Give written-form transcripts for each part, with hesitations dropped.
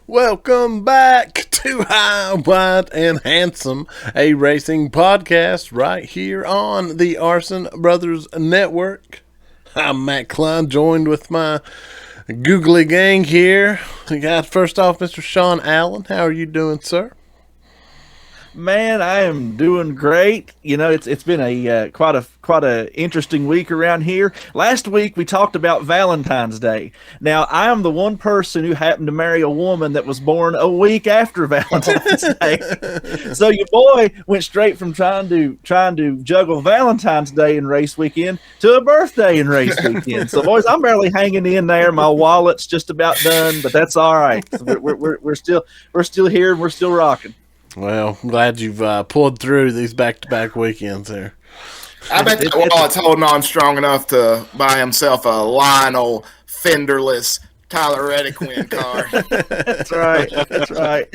Welcome back to High, Wide, and Handsome, a racing podcast right here on the Arson Brothers Network. I'm Matt Klein, joined with my googly gang here. We got first off Mr. Sean Allen. How are you doing, sir? Man, I am doing great. You know, it's been a quite a interesting week around here. Last week we talked about Valentine's Day. Now, I am the one person who happened to marry a woman that was born a week after Valentine's Day. So your boy went straight from trying to juggle Valentine's Day and race weekend to a birthday and race weekend. So boys, I'm barely hanging in there. My wallet's just about done, but that's all right. We're still here and we're still rocking. Well, I'm glad you've pulled through these back-to-back weekends there. I bet the wallet's holding on strong enough to buy himself a Lionel Fenderless Tyler Reddick win car. That's right. That's right.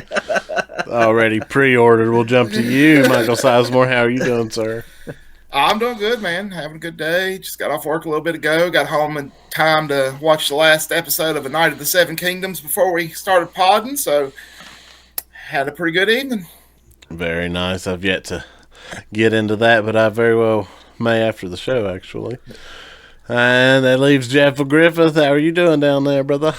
Already pre-ordered. We'll jump to you, Michael Sizemore. How are you doing, sir? I'm doing good, man. Having a good day. Just got off work a little bit ago. Got home in time to watch the last episode of A Night of the Seven Kingdoms before we started podding, so had a pretty good evening. Very nice. I've yet to get into that, but I very well may after the show, actually. And that leaves Jeff Griffith. How are you doing down there, brother?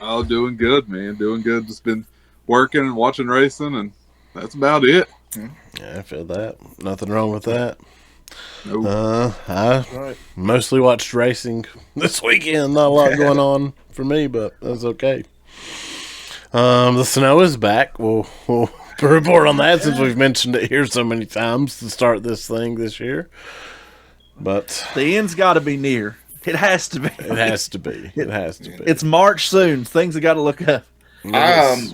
Oh, doing good, man. Doing good. Just been working and watching racing, and that's about it. Yeah, I feel that. Nothing wrong with that. Nope. I mostly watched racing this weekend. Not a lot going on for me, but that's okay. The snow is back. We'll report on that since we've mentioned it here so many times to start this thing this year. But the end's got to be near. It has to be. It has to be. It has to be. It's March soon. Things have got to look up. Yes.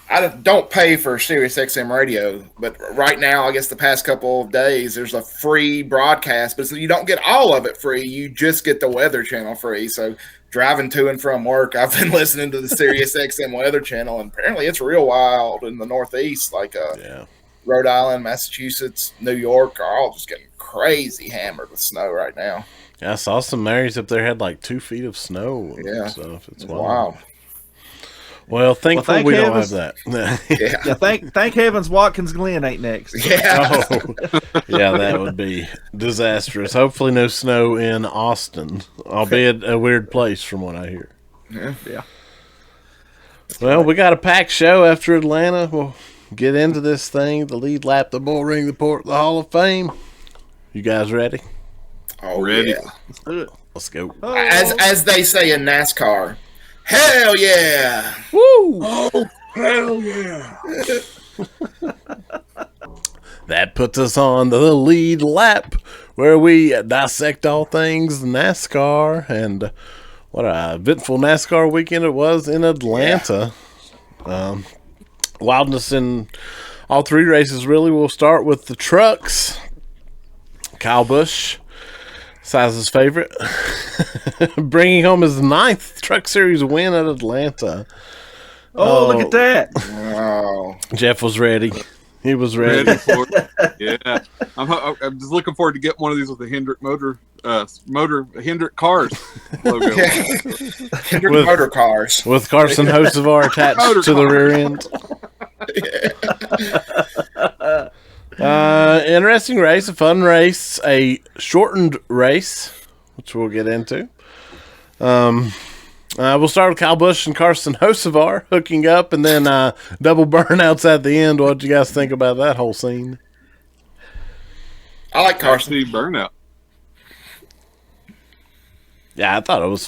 I don't pay for Sirius XM radio, but right now, I guess the past couple of days, there's a free broadcast, but so you don't get all of it free. You just get the Weather Channel free. So driving to and from work, I've been listening to the Sirius XM Weather Channel, and apparently it's real wild in the Northeast, like Rhode Island, Massachusetts, New York are all just getting crazy hammered with snow right now. Yeah, I saw some areas up there had like 2 feet of snow and stuff. It's wild. Well, thankfully we don't have that. Yeah, thank heavens Watkins Glen ain't next. Yeah. Yeah, that would be disastrous. Hopefully no snow in Austin, albeit a weird place from what I hear. Yeah. Well, we got a packed show after Atlanta. We'll get into this thing, the lead lap, the Bullring Report, the Hall of Fame. You guys ready? Oh, ready. Yeah. Let's do it. Let's go. As they say in NASCAR, hell yeah! Woo! Oh, hell yeah! That puts us on the lead lap where we dissect all things NASCAR, and what a eventful NASCAR weekend it was in Atlanta. Yeah. Wildness in all 3 races, really. We'll start with the trucks. Kyle Busch, Size's favorite, bringing home his 9th Truck Series win at Atlanta. Oh, look at that. Wow. Jeff was ready. He was ready. Yeah. I'm just looking forward to get one of these with the Hendrick Hendrick Cars logo. Hendrick Motor Cars. With Carson Hocevar attached to the rear end. Interesting race, a fun race, a shortened race, which we'll get into. We'll start with Kyle Busch and Carson Hocevar hooking up, and then double burnouts at the end. What do you guys think about that whole scene? I like Carson. Burnout. Yeah, I thought it was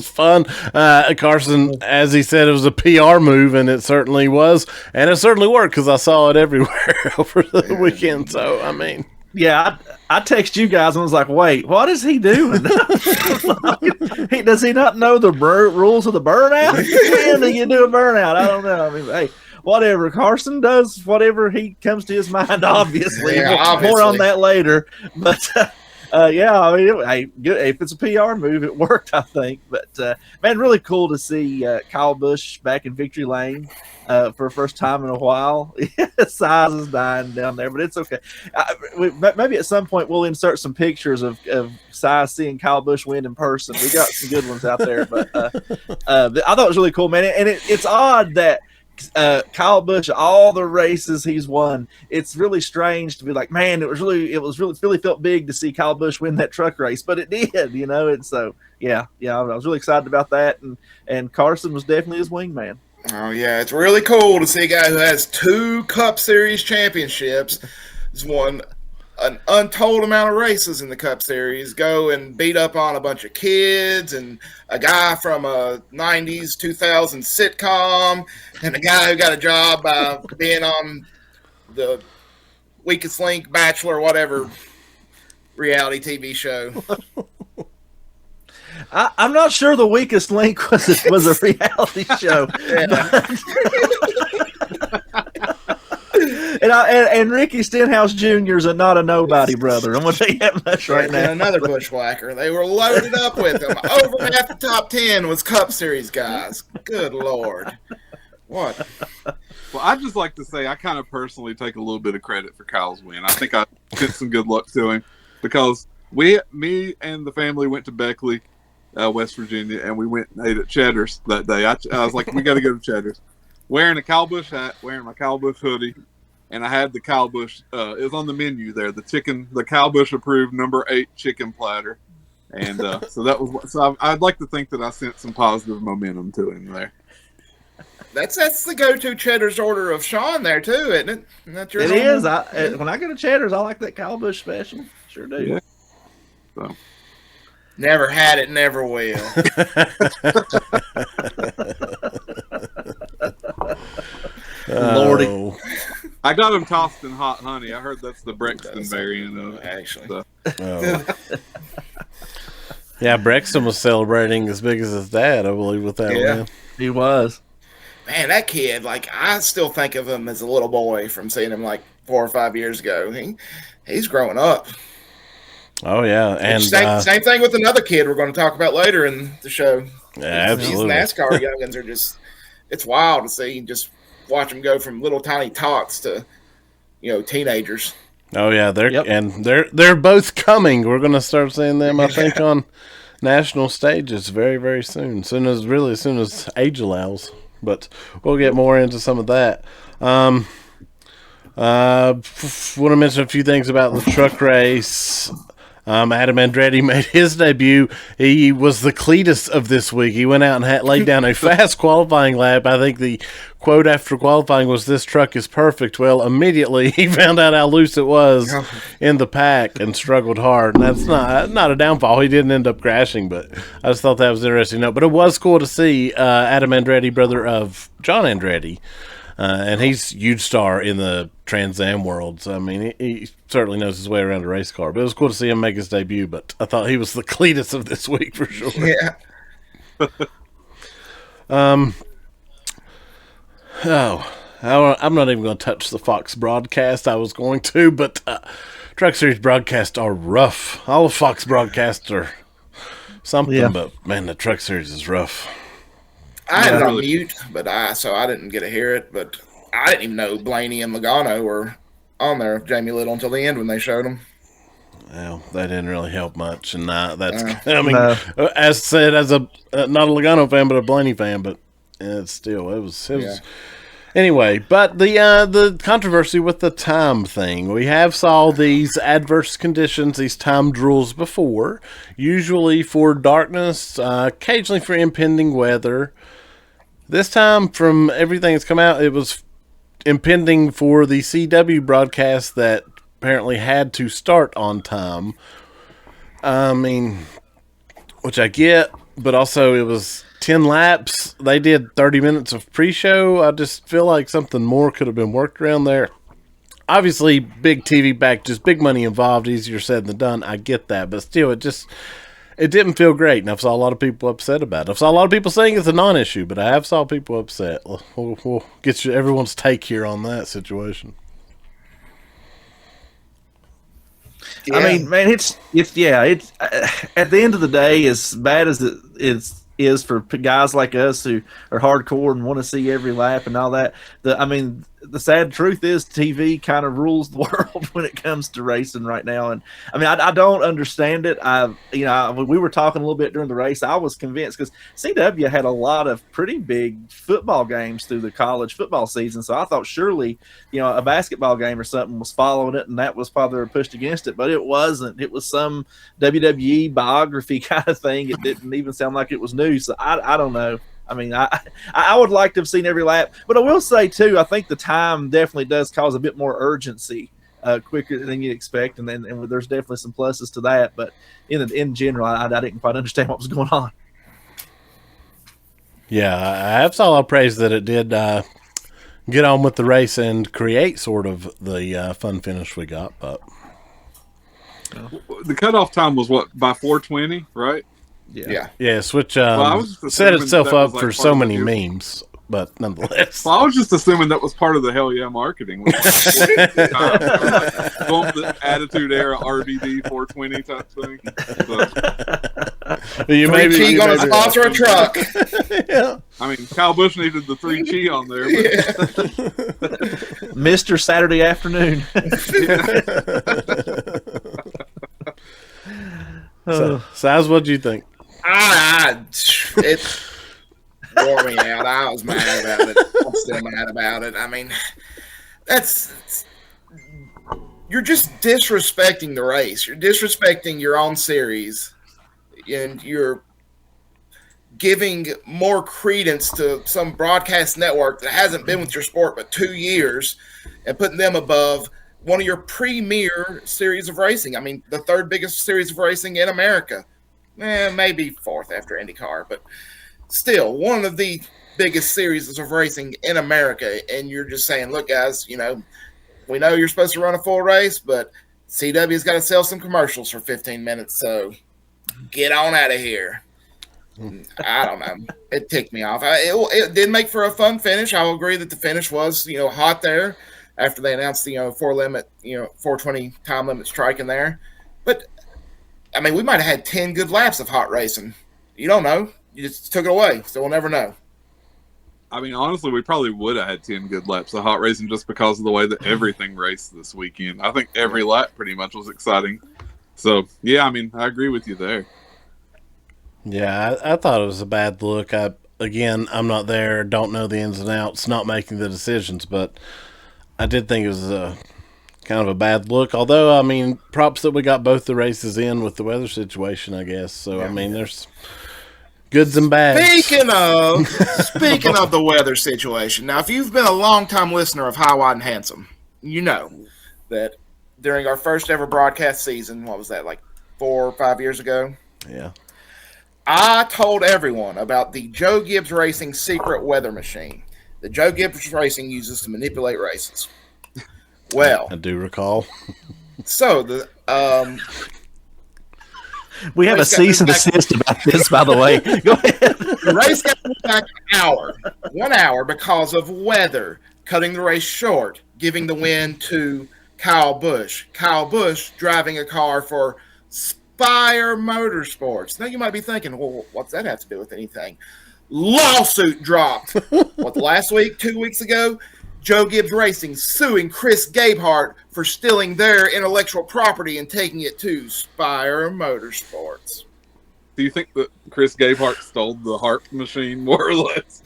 fun. Carson, as he said, it was a PR move, and it certainly was. And it certainly worked because I saw it everywhere over the weekend. So, I mean. Yeah, I text you guys and was like, wait, what is he doing? Does he not know the rules of the burnout? When do you do a burnout? I don't know. I mean, hey, whatever. Carson does whatever he comes to his mind, obviously. Yeah, More on that later. But Yeah, I mean, if it's a PR move, it worked, I think. But man, really cool to see Kyle Busch back in victory lane for the first time in a while. Size is dying down there, but it's okay. Maybe at some point we'll insert some pictures of Size seeing Kyle Busch win in person. We got some good ones out there, but I thought it was really cool, man. And it's odd that Kyle Busch, all the races he's won, it's really strange to be like, man, it really felt big to see Kyle Busch win that truck race, but it did, you know. And so yeah, I was really excited about that, and Carson was definitely his wingman. Oh yeah, it's really cool to see a guy who has 2 Cup Series championships, has won an untold amount of races in the Cup Series, go and beat up on a bunch of kids and a guy from a 90s, 2000 sitcom, and a guy who got a job by being on the Weakest Link, Bachelor, whatever reality TV show. I'm not sure the Weakest Link was a reality show. And Ricky Stenhouse Jr. is not a nobody, brother. I'm going to tell you that much right now. And another bushwhacker. They were loaded up with him. Over half the top 10 was Cup Series guys. Good Lord. What? Well, I'd just like to say I kind of personally take a little bit of credit for Kyle's win. I think I sent some good luck to him because me and the family went to Beckley, West Virginia, and we went and ate at Cheddar's that day. I was like, we got to go to Cheddar's. Wearing a Kyle Busch hat, wearing my Kyle Busch hoodie, and I had the Kyle Busch. It was on the menu there. The Kyle Busch approved number 8 chicken platter, and so that was. So I'd like to think that I sent some positive momentum to him there. That's the go-to Cheddar's order of Sean there too, isn't it? It is. When I go to Cheddar's, I like that Kyle Busch special. Sure do. Yeah. So. Never had it, never will. Lordy. I got him tossed in hot honey. I heard that's the Brexton variant of it. Actually. So. Oh. Yeah, Brexton was celebrating as big as his dad, I believe, with that win. He was. Man, that kid, I still think of him as a little boy from seeing him 4 or 5 years ago. He's growing up. Oh, yeah. And same thing with another kid we're going to talk about later in the show. Yeah, absolutely. These NASCAR youngins are just, it's wild to see, just watch them go from little tiny tots to, teenagers. Oh, yeah. They're both coming. We're going to start seeing them, I think, on national stages very, very soon. As soon as age allows. But we'll get more into some of that. Want to mention a few things about the truck race. Adam Andretti made his debut. He was the Cletus of this week. He went out and laid down a fast qualifying lap. I think the quote after qualifying was, "This truck is perfect." Well, immediately he found out how loose it was in the pack and struggled hard. And that's not a downfall. He didn't end up crashing, but I just thought that was interesting. But it was cool to see Adam Andretti, brother of John Andretti. And he's a huge star in the Trans Am world. So, I mean, he certainly knows his way around a race car. But it was cool to see him make his debut. But I thought he was the Cletus of this week for sure. Yeah. I'm not even going to touch the Fox broadcast. I was going to, but Truck Series broadcasts are rough. All the Fox broadcasts are something, but, man, the Truck Series is rough. I had it on mute, so I didn't get to hear it. But I didn't even know Blaney and Logano were on there, Jamie Little, until the end when they showed them. Well, that didn't really help much, and as said, as a not a Logano fan but a Blaney fan, but it was. Anyway, but the controversy with the time thing, we have saw these adverse conditions, these timed rules before, usually for darkness, occasionally for impending weather. This time, from everything that's come out, it was impending for the CW broadcast that apparently had to start on time. I mean, which I get, but also it was 10 laps. They did 30 minutes of pre-show. I just feel like something more could have been worked around there. Obviously, big TV back, just big money involved, easier said than done. I get that, but still, it didn't feel great, and I saw a lot of people upset about it. I saw a lot of people saying it's a non-issue, but I have saw people upset. We'll get everyone's take here on that situation. I mean, man, it's at the end of the day, as bad as it is for guys like us who are hardcore and want to see every lap and all that. The sad truth is TV kind of rules the world when it comes to racing right now. And I mean, I don't understand it. We were talking a little bit during the race. I was convinced because CW had a lot of pretty big football games through the college football season. So I thought surely, a basketball game or something was following it, and that was probably they were pushed against it, but it wasn't. It was some WWE biography kind of thing. It didn't even sound like it was news. So I don't know. I mean, I would like to have seen every lap, but I will say too, I think the time definitely does cause a bit more urgency, quicker than you'd expect, and there's definitely some pluses to that. But in general, I didn't quite understand what was going on. Yeah, I have all praise that it did get on with the race and create sort of the fun finish we got. But the cutoff time was what, by 4:20, right? Yeah, which set itself up for so many memes, but nonetheless. Well, I was just assuming that was part of the hell yeah marketing. Like, the Attitude Era RVD 420 type thing. So, you may be going to sponsor a truck. Yeah. I mean, Kyle Busch needed the 3 Chi on there. But... Mr. Saturday Afternoon. Size, what do you think? It wore me out. I was mad about it. I'm still mad about it. I mean, you're just disrespecting the race. You're disrespecting your own series, and you're giving more credence to some broadcast network that hasn't been with your sport but 2 years, and putting them above one of your premier series of racing. I mean, the third biggest series of racing in America. Maybe fourth after IndyCar, but still one of the biggest series of racing in America. And you're just saying, look, guys, we know you're supposed to run a full race, but CW's got to sell some commercials for 15 minutes, so get on out of here. I don't know. It ticked me off. It did make for a fun finish. I'll agree that the finish was, hot there after they announced the 420 time limit strike in there. But I mean, we might have had 10 good laps of hot racing. You don't know. You just took it away, so we'll never know. I mean, honestly, we probably would have had 10 good laps of hot racing just because of the way that everything raced this weekend. I think every lap pretty much was exciting. So, yeah, I mean, I agree with you there. Yeah, I thought it was a bad look. I'm not there, don't know the ins and outs, not making the decisions, but I did think it was kind of a bad look. Although, I mean, props that we got both the races in with the weather situation, I guess. So, yeah. I mean, there's goods and bads. Speaking of the weather situation, now, if you've been a long-time listener of High, Wide, and Handsome, you know that during our first ever broadcast season, what was that, like 4 or 5 years ago? Yeah. I told everyone about the Joe Gibbs Racing secret weather machine that Joe Gibbs Racing uses to manipulate races. Well, I do recall. So we have a cease and desist about this, by the way. Go ahead. The race got back an 1 hour because of weather, cutting the race short, giving the win to Kyle Busch. Kyle Busch driving a car for Spire Motorsports. Now you might be thinking, well, what's that have to do with anything? Lawsuit dropped. Last week, 2 weeks ago? Joe Gibbs Racing suing Chris Gabehart for stealing their intellectual property and taking it to Spire Motorsports. Do you think that Chris Gabehart stole the harp machine, more or less?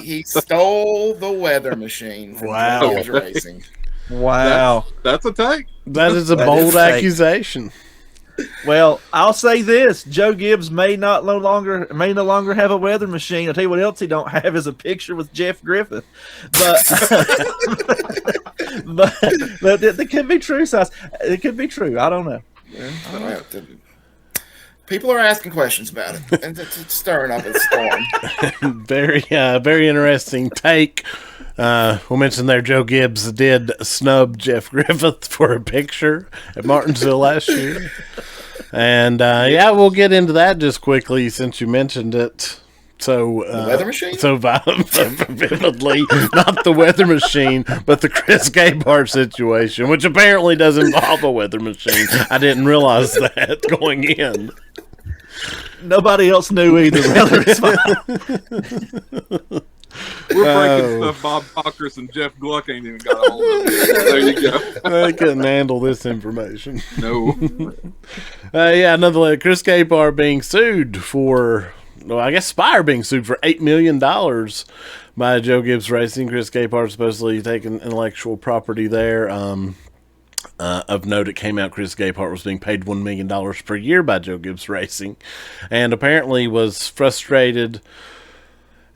He stole the weather machine from Joe Gibbs Racing. Wow. That's a take. That is a bold accusation. Well, I'll say this: Joe Gibbs may no longer have a weather machine. I'll tell you what else he don't have is a picture with Jeff Griffith. But but it could be true, size. It could be true. I don't know. People are asking questions about it, and it's stirring up a storm. Very interesting take. We'll mention there Joe Gibbs did snub Jeff Griffith for a picture at Martinsville last year. And, we'll get into that just quickly since you mentioned it. So The weather machine? So vividly, not the weather machine, but the Chris Gabehart situation, which apparently does involve a weather machine. I didn't realize that going in. Nobody else knew either. Whether it's fine. We're breaking stuff Bob Cockers and Jeff Gluck ain't even got a hold of it. There you go. They couldn't handle this information. No. Another Chris Gabehart being sued for, well, I guess Spire being sued for $8 million by Joe Gibbs Racing. Chris Gabehart supposedly taking intellectual property there. Of note, it came out Chris Gabehart was being paid $1 million per year by Joe Gibbs Racing, and apparently was frustrated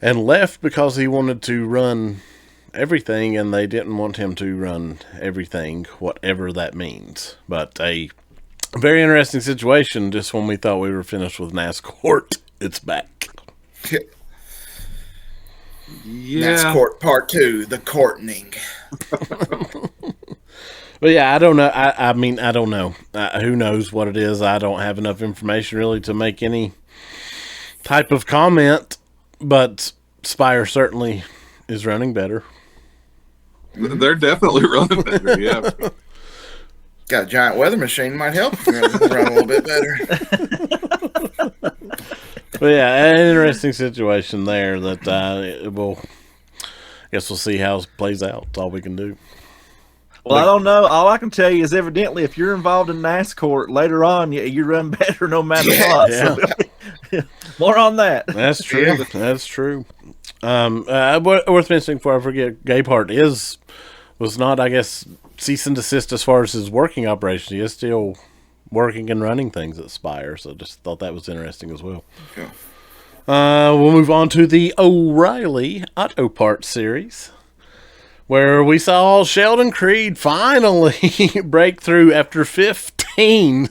and left because he wanted to run everything, and they didn't want him to run everything, whatever that means. But a very interesting situation. Just when we thought we were finished with NASCAR, it's back. Yeah. NASCAR Part 2, the courtening. But yeah, I don't know. I mean, I don't know. Who knows what it is? I don't have enough information really to make any type of comment. But Spire certainly is running better. They're definitely running better, yeah. Got a giant weather machine, might help run a little bit better. But yeah, an interesting situation there that I guess we'll see how it plays out. That's all we can do. Well, I don't know. All I can tell you is evidently if you're involved in NASCAR later on, you run better no matter what. Yeah. So, more on that. That's true. Yeah. That's true. Worth mentioning before I forget, Gabehart was not, I guess, cease and desist as far as his working operation. He is still working and running things at Spire, so just thought that was interesting as well. Yeah. We'll move on to the O'Reilly Auto Parts Series, where we saw Sheldon Creed finally break through after 15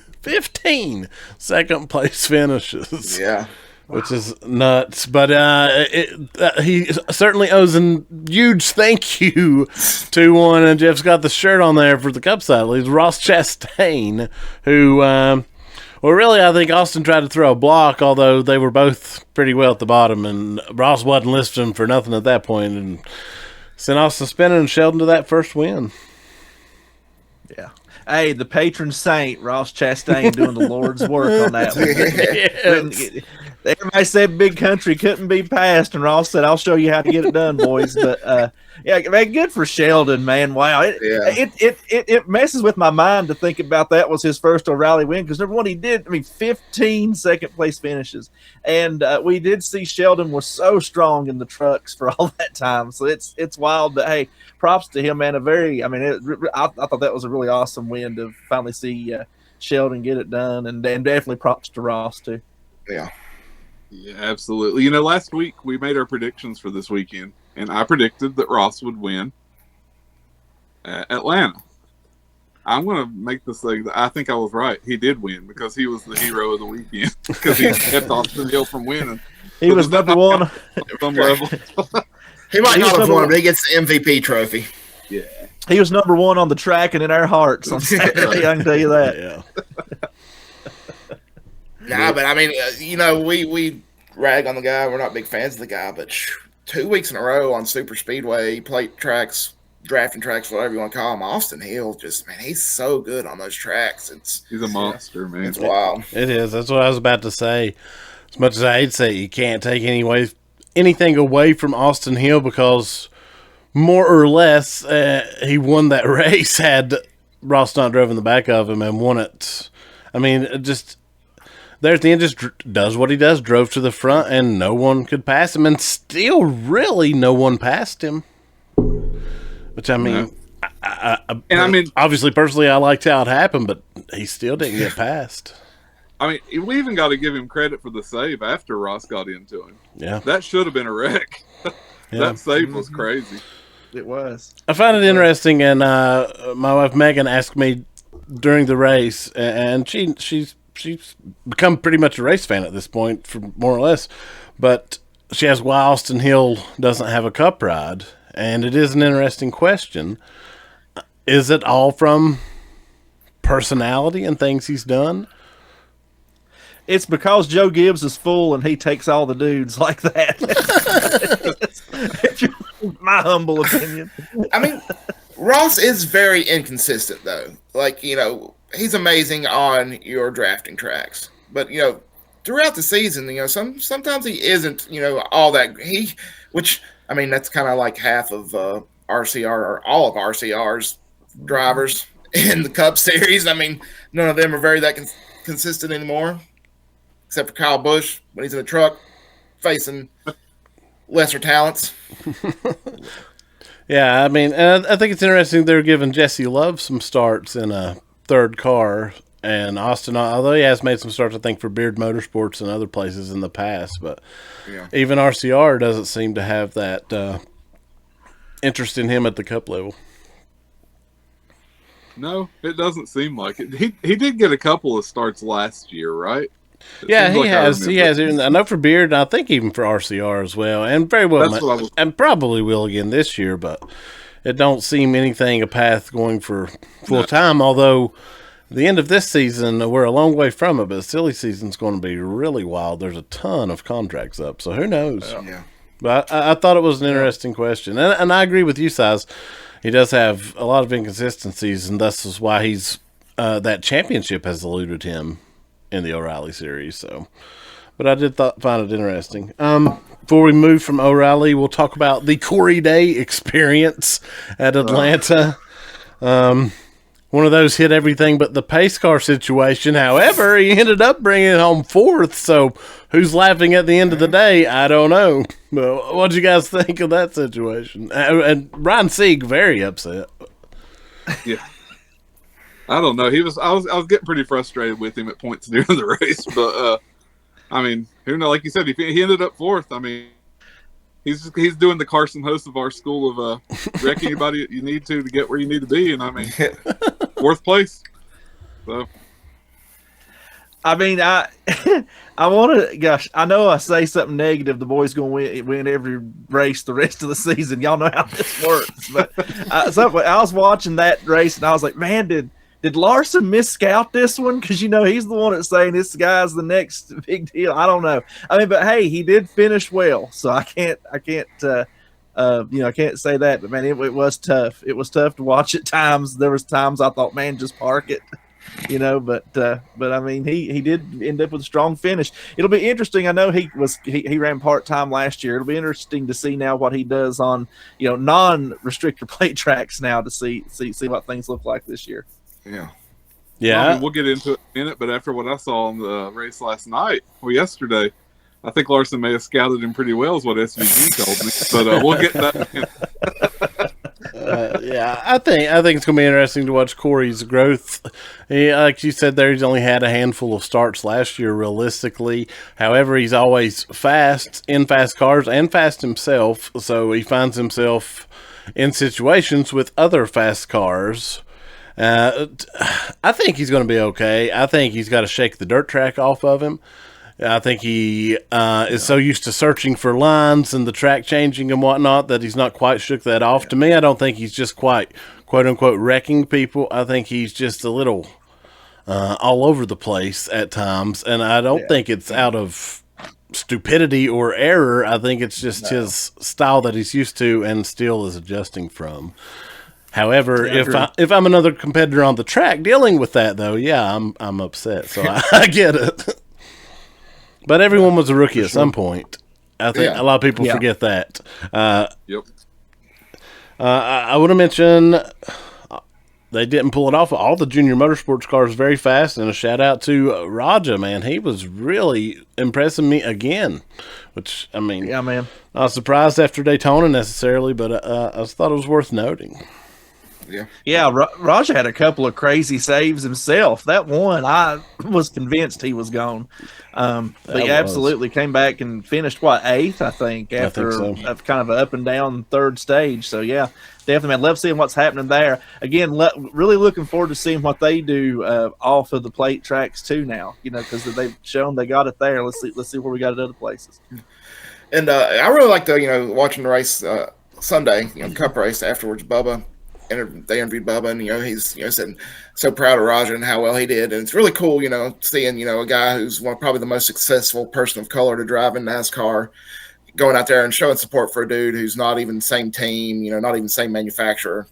second place finishes. Yeah. Which is nuts. But he certainly owes a huge thank you to one, and Jeff's got the shirt on there for the Cup side. It's Ross Chastain, who, well, really, I think Austin tried to throw a block, although they were both pretty well at the bottom, and Ross wasn't listing for nothing at that point, and sent Austin spinning and Sheldon to that first win. Yeah. Hey, the patron saint, Ross Chastain, doing the Lord's work on that one. Yes. Everybody said Big Country couldn't be passed, and Ross said, I'll show you how to get it done, boys. But, yeah, man, good for Sheldon, man. Wow. It messes with my mind to think about that was his first O'Reilly win, because number one, he did, 15 second-place finishes. And we did see Sheldon was so strong in the trucks for all that time. So it's wild. But, hey, props to him, man. I thought that was a really awesome win to finally see Sheldon get it done. And definitely props to Ross, too. Yeah. Yeah, absolutely. Last week we made our predictions for this weekend, and I predicted that Ross would win at Atlanta. I'm going to make this thing that I think I was right. He did win because he was the hero of the weekend because he kept Austin Hill from winning. He was number one. On some level. He might not have won, but he gets the MVP trophy. Yeah. He was number one on the track and in our hearts on Saturday. I can tell you that. Yeah. Nah, but we rag on the guy. We're not big fans of the guy, but 2 weeks in a row on super speedway, plate tracks, drafting tracks, whatever you want to call him, Austin Hill, he's so good on those tracks. He's a monster, man. It's wild. It is. That's what I was about to say. As much as I hate to say, you can't take anything away from Austin Hill because more or less he won that race had Ross not driven the back of him and won it. There at the end, just does what he does, drove to the front, and no one could pass him, and still really no one passed him. Which, obviously, personally, I liked how it happened, but he still didn't get passed. We even got to give him credit for the save after Ross got into him. Yeah. That should have been a wreck. That save was crazy. It was. I find it interesting, and my wife Megan asked me during the race, and she's become pretty much a race fan at this point, for more or less. But she asked why Austin Hill doesn't have a cup ride, and it is an interesting question. Is it all from personality and things he's done? It's because Joe Gibbs is full and he takes all the dudes like that. My humble opinion. I mean, Ross is very inconsistent, though. Like, he's amazing on your drafting tracks. But, throughout the season, sometimes he isn't, all that. Which, I mean, that's kind of like half of RCR or all of RCR's drivers in the Cup Series. I mean, none of them are very that consistent anymore. Except for Kyle Busch when he's in the truck facing lesser talents. Yeah, I mean, and I think it's interesting they're giving Jesse Love some starts in a third car, and Austin, although he has made some starts, I think, for Beard Motorsports and other places in the past, but even RCR doesn't seem to have that interest in him at the Cup level. No, it doesn't seem like it. He did get a couple of starts last year, right? Yeah, he has. He has. I know for Beard, and I think even for RCR as well, and very well, and probably will again this year. But it don't seem anything a path going for full time. Although the end of this season, we're a long way from it. But the silly season's going to be really wild. There's a ton of contracts up, so who knows? Yeah. But I thought it was an interesting question, and I agree with you, Size. He does have a lot of inconsistencies, and thus is why he's that championship has eluded him in the O'Reilly series. So, but I did find it interesting. Before we move from O'Reilly, we'll talk about the Corey Day experience at Atlanta. One of those hit everything but the pace car situation. However, he ended up bringing it home fourth. So, who's laughing at the end of the day? I don't know. But what did you guys think of that situation? And Ryan Sieg very upset. Yeah. I don't know. I was getting pretty frustrated with him at points during the race, but I mean, who knows? Like you said, he ended up fourth. I mean, he's doing the Carson Hocevar school of wreck anybody you need to get where you need to be, and I mean, fourth place. So, I mean, I want to. Gosh, I know I say something negative. The boys going to win every race the rest of the season. Y'all know how this works, but I was watching that race and I was like, man, Did Larson misscout this one? Because, he's the one that's saying this guy's the next big deal. I don't know. I mean, but hey, he did finish well, so I can't say that. But man, it was tough. It was tough to watch at times. There was times I thought, man, just park it, But I mean, he did end up with a strong finish. It'll be interesting. I know he ran part-time last year. It'll be interesting to see now what he does on non-restrictor plate tracks now to see what things look like this year. Yeah. Yeah. I mean, we'll get into it in a minute, but after what I saw on the race yesterday, I think Larson may have scouted him pretty well, is what SVG told me. But we'll get that. Yeah, I think it's going to be interesting to watch Corey's growth. Like you said there, he's only had a handful of starts last year, realistically. However, he's always fast in fast cars and fast himself, so he finds himself in situations with other fast cars. I think he's going to be okay. I think he's got to shake the dirt track off of him. I think he is so used to searching for lines and the track changing and whatnot that he's not quite shook that off. Yeah. To me, I don't think he's just quite, quote unquote, wrecking people. I think he's just a little all over the place at times, and I don't think it's out of stupidity or error. I think it's just his style that he's used to and still is adjusting from. However, if I'm another competitor on the track dealing with that, though, I'm upset. So I get it. But everyone was a rookie at some point. I think a lot of people forget that. Yep. I would have mentioned they didn't pull it off. All the junior motorsports cars very fast, and a shout out to Raja, man. He was really impressing me again. Which, I mean, man. Not surprised after Daytona necessarily, but I just thought it was worth noting. Yeah, Raja had a couple of crazy saves himself. That one, I was convinced he was gone. But he absolutely came back and finished, eighth, I think, after a kind of an up and down third stage. So, yeah, definitely, man. Love seeing what's happening there. Again, really looking forward to seeing what they do off of the plate tracks, too, now, because they've shown they got it there. Let's see where we got it other places. And I really liked, watching the race Sunday, Cup race afterwards, Bubba. they interviewed Bubba, and he's said so proud of Raja and how well he did, and it's really cool, seeing a guy who's probably the most successful person of color to drive in NASCAR, going out there and showing support for a dude who's not even the same team, not even the same manufacturer,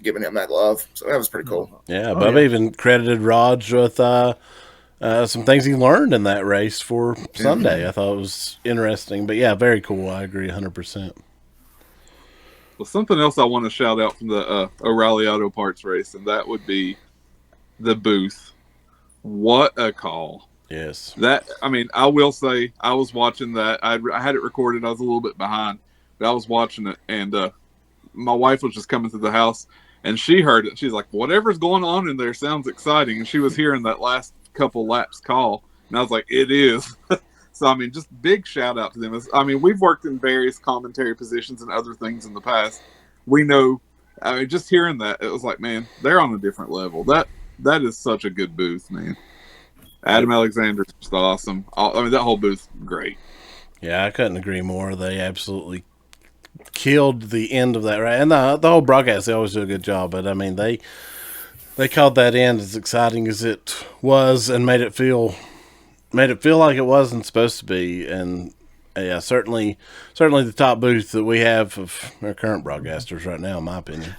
giving him that love. So that was pretty cool. Yeah, Bubba even credited Raj with some things he learned in that race for Sunday. I thought it was interesting. But yeah, very cool. I agree 100%. Well, something else I want to shout out from the O'Reilly Auto Parts race, and that would be the booth. What a call. Yes. I will say, I was watching that. I had it recorded. I was a little bit behind, but I was watching it, and my wife was just coming to the house, and she heard it. She's like, whatever's going on in there sounds exciting. And she was hearing that last couple laps call, and I was like, it is. So, just big shout out to them. We've worked in various commentary positions and other things in the past. We know, just hearing that, it was like, man, they're on a different level. That is such a good booth, man. Adam Alexander's just awesome. That whole booth, great. Yeah, I couldn't agree more. They absolutely killed the end of that, right? And the whole broadcast, they always do a good job. But, they called that end as exciting as it was and made it feel like it wasn't supposed to be. And yeah, certainly the top booth that we have of our current broadcasters right now, in my opinion.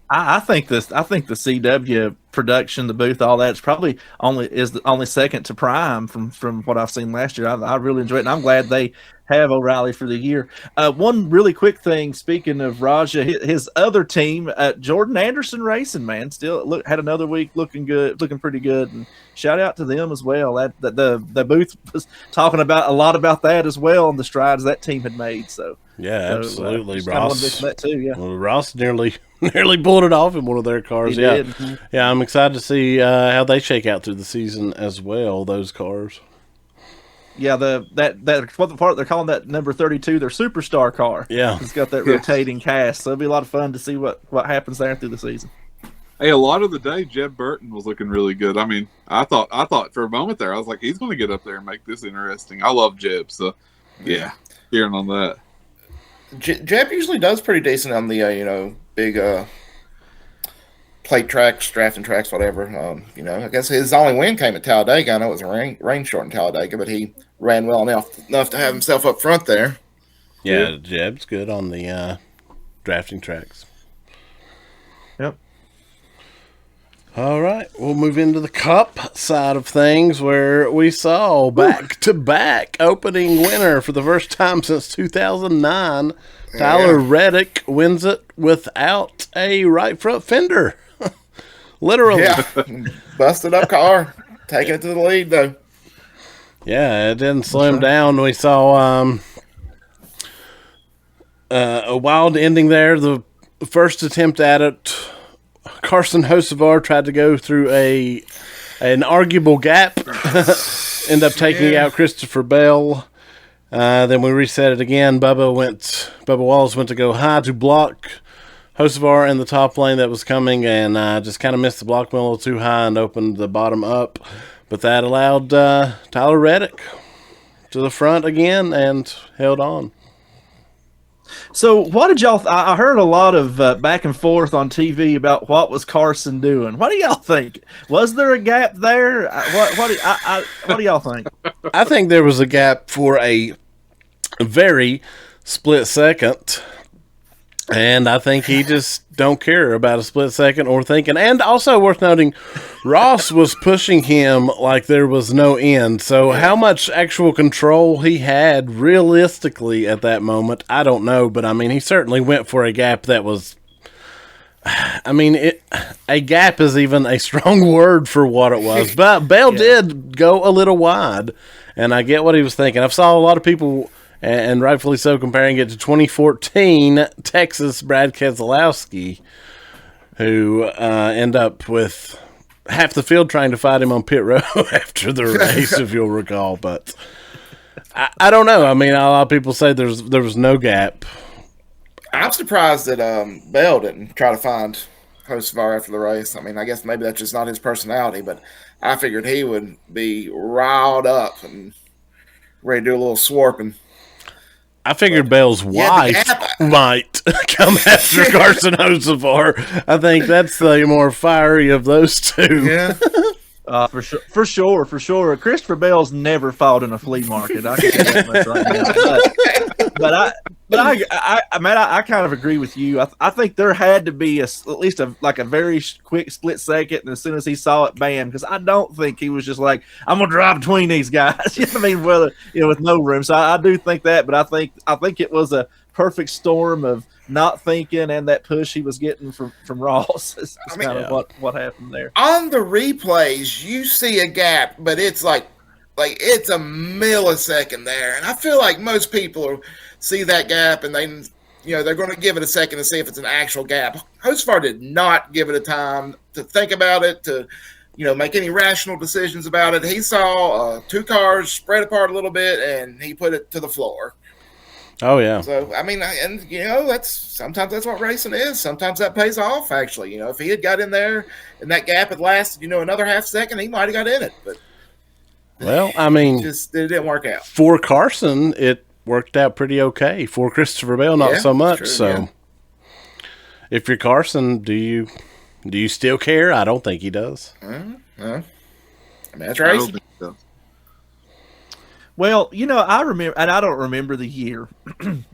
I think the CW production, the booth, all that is probably only second to Prime from what I've seen last year. I really enjoy it, and I'm glad they have O'Reilly for the year. One really quick thing, speaking of Raja, his other team, Jordan Anderson Racing, man, still had another week looking pretty good, and shout out to them as well. That the booth was talking about a lot about that as well, and the strides that team had made. So yeah, absolutely, Ross. That too, yeah. Well, Ross nearly pulled it off in one of their cars. Yeah, I'm excited to see how they shake out through the season as well. Those cars. Yeah, what the part they're calling that number 32, their superstar car. Yeah, it's got that rotating cast, so it'll be a lot of fun to see what happens there through the season. Hey, a lot of the day, Jeb Burton was looking really good. I thought for a moment there, I was like, he's going to get up there and make this interesting. I love Jeb, so yeah, hearing on that. Jeb usually does pretty decent on the big plate tracks, drafting tracks, whatever. I guess his only win came at Talladega. I know it was a rain short in Talladega, but he ran well enough to have himself up front there. Yeah, Jeb's good on the drafting tracks. Yep. All right, we'll move into the Cup side of things, where we saw back-to-back opening winner for the first time since 2009. Tyler Reddick wins it without a right front fender. Literally. Yeah, busted up car. Taking it to the lead, though. Yeah, it didn't slow him down. We saw a wild ending there. The first attempt at it, Carson Hocevar tried to go through an arguable gap. End up taking out Christopher Bell. Then we reset it again. Bubba Wallace went to go high to block Hocevar in the top lane that was coming, and just kind of missed the block wheel a little too high and opened the bottom up. But that allowed Tyler Reddick to the front again and held on. So what did y'all I heard a lot of back and forth on TV about what was Carson doing. What do y'all think? Was there a gap there? What do y'all think? I think there was a gap for a very split second, and I think he just don't care about a split second or thinking. And also worth noting, Ross was pushing him like there was no end. So how much actual control he had realistically at that moment, I don't know. But, he certainly went for a gap that was a gap is even a strong word for what it was. But Bell did go a little wide, and I get what he was thinking. I've saw a lot of people, and rightfully so, comparing it to 2014 Texas Brad Keselowski, who end up with half the field trying to fight him on pit road after the race, if you'll recall. But I don't know. A lot of people say there was no gap. I'm surprised that Bell didn't try to find Hocevar after the race. I guess maybe that's just not his personality, but I figured he would be riled up and ready to do a little swarping. I figured Bell's wife. might come after Carson Hocevar. I think that's the more fiery of those two. Yeah. For sure. Christopher Bell's never fought in a flea market. I can say that much right now. But I kind of agree with you. I think there had to be at least a very quick split second, and as soon as he saw it, bam. Because I don't think he was just like, I'm gonna drive between these guys. You know what I mean? Well, with no room. So I do think that, but I think it was a perfect storm of not thinking and that push he was getting from Ross. It's kind of what happened there. On the replays, you see a gap, but it's like it's a millisecond there, and I feel like most people see that gap and they're going to give it a second to see if it's an actual gap. Hocevar did not give it a time to think about it, to make any rational decisions about it. He saw two cars spread apart a little bit, and he put it to the floor. Oh yeah. So sometimes that's what racing is. Sometimes that pays off. Actually, if he had got in there and that gap had lasted, another half second, he might have got in it. But it didn't work out. For Carson, it worked out pretty okay. For Christopher Bell, not so much. True, so, if you're Carson, do you still care? I don't think he does. That's racing. Well, I remember, and I don't remember the year,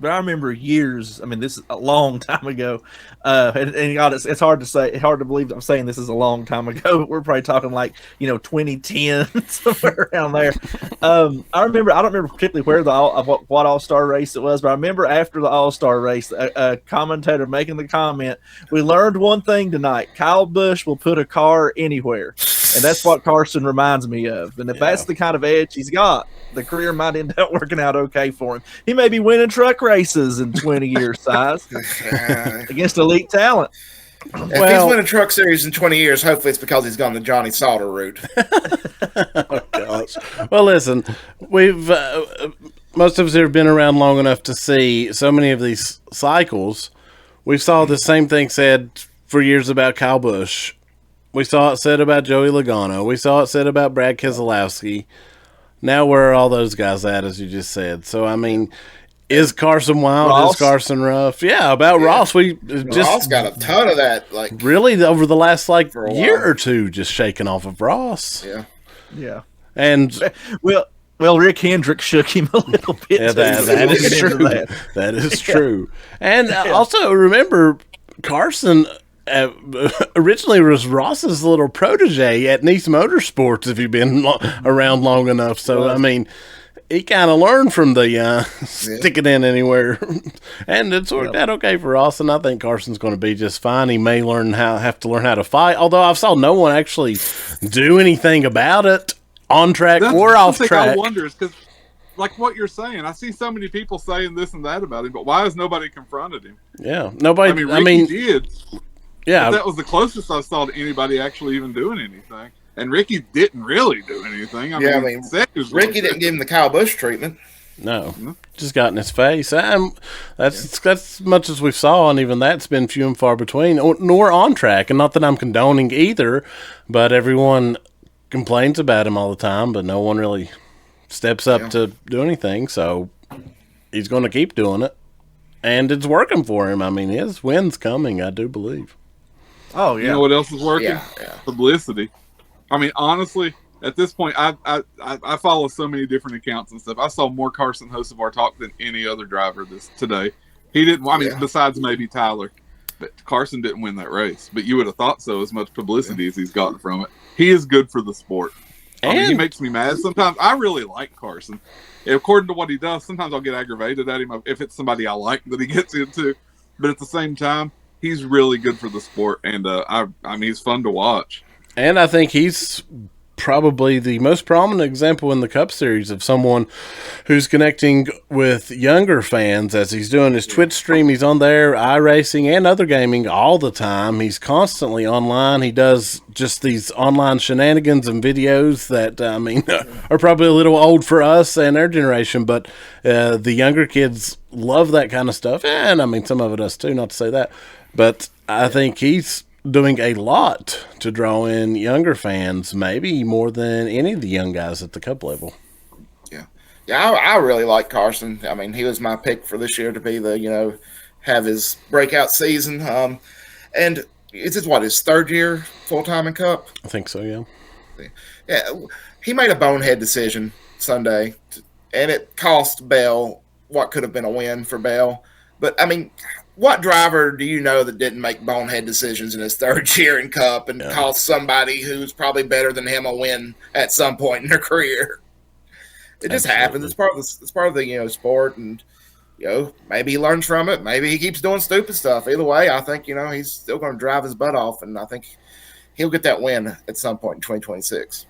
but I remember years. I mean, this is a long time ago, and God, it's hard to say, hard to believe I'm saying this is a long time ago. We're probably talking 2010, somewhere around there. I don't remember particularly where what All-Star race it was, but I remember after the All-Star race, a commentator making the comment, "We learned one thing tonight: Kyle Busch will put a car anywhere." And that's what Carson reminds me of. And if that's the kind of edge he's got, the career might end up working out okay for him. He may be winning truck races in 20 years, size against elite talent. If he's winning truck series in 20 years, hopefully it's because he's gone the Johnny Sauter route. Oh, gosh. Well, listen, we've most of us have been around long enough to see so many of these cycles. We saw the same thing said for years about Kyle Busch. We saw it said about Joey Logano. We saw it said about Brad Keselowski. Now where are all those guys at, as you just said? So, I mean, is Carson wild? Ross? Is Carson rough? Yeah, about Ross. Ross got a ton of that. Really, over the last year or two, just shaking off of Ross. Yeah. And well, Rick Hendrick shook him a little bit. Yeah, that is true. That is true. And also remember, Carson originally was Ross's little protege at Nice Motorsports, if you've been around long enough. So, I mean, he kind of learned from the stick it in anywhere. And it's worked out okay for Ross, and I think Carson's going to be just fine. He may have to learn how to fight, although I saw no one actually do anything about it on track or off track. I wonder is because, like what you're saying, I see so many people saying this and that about him, but why has nobody confronted him? Yeah, nobody. Ricky did. Yeah, but that was the closest I saw to anybody actually even doing anything. And Ricky didn't really do anything. Ricky didn't give him the Kyle Busch treatment. No, just got in his face. That's as much as we saw, and even that's been few and far between, nor on track. And not that I'm condoning either, but everyone complains about him all the time, but no one really steps up to do anything. So he's going to keep doing it, and it's working for him. I mean, his win's coming, I do believe. Oh, yeah. You know what else is working? Yeah. Publicity. I mean, honestly, at this point, I follow so many different accounts and stuff. I saw more Carson Hocevar talk than any other driver today. He didn't. I mean, besides maybe Tyler, but Carson didn't win that race. But you would have thought so, as much publicity as he's gotten from it. He is good for the sport. I mean, he makes me mad sometimes. I really like Carson. According to what he does, sometimes I'll get aggravated at him if it's somebody I like that he gets into. But at the same time, he's really good for the sport, and I mean, he's fun to watch. And I think he's probably the most prominent example in the Cup Series of someone who's connecting with younger fans as he's doing his Twitch stream. He's on there, iRacing and other gaming all the time. He's constantly online. He does just these online shenanigans and videos that, I mean, are probably a little old for us and our generation, but the younger kids love that kind of stuff. And, I mean, some of it us too, not to say that. But I think he's doing a lot to draw in younger fans, maybe more than any of the young guys at the Cup level. Yeah, I really like Carson. I mean, he was my pick for this year to be the have his breakout season. And is this his third year full-time in Cup? I think so, yeah. Yeah, he made a bonehead decision Sunday, and it cost Bell what could have been a win for Bell. But, I mean, what driver do you know that didn't make bonehead decisions in his third year in Cup and cost somebody who's probably better than him a win at some point in their career? It just happens. It's part of the sport, and maybe he learns from it. Maybe he keeps doing stupid stuff. Either way, I think he's still going to drive his butt off, and I think he'll get that win at some point in 2026.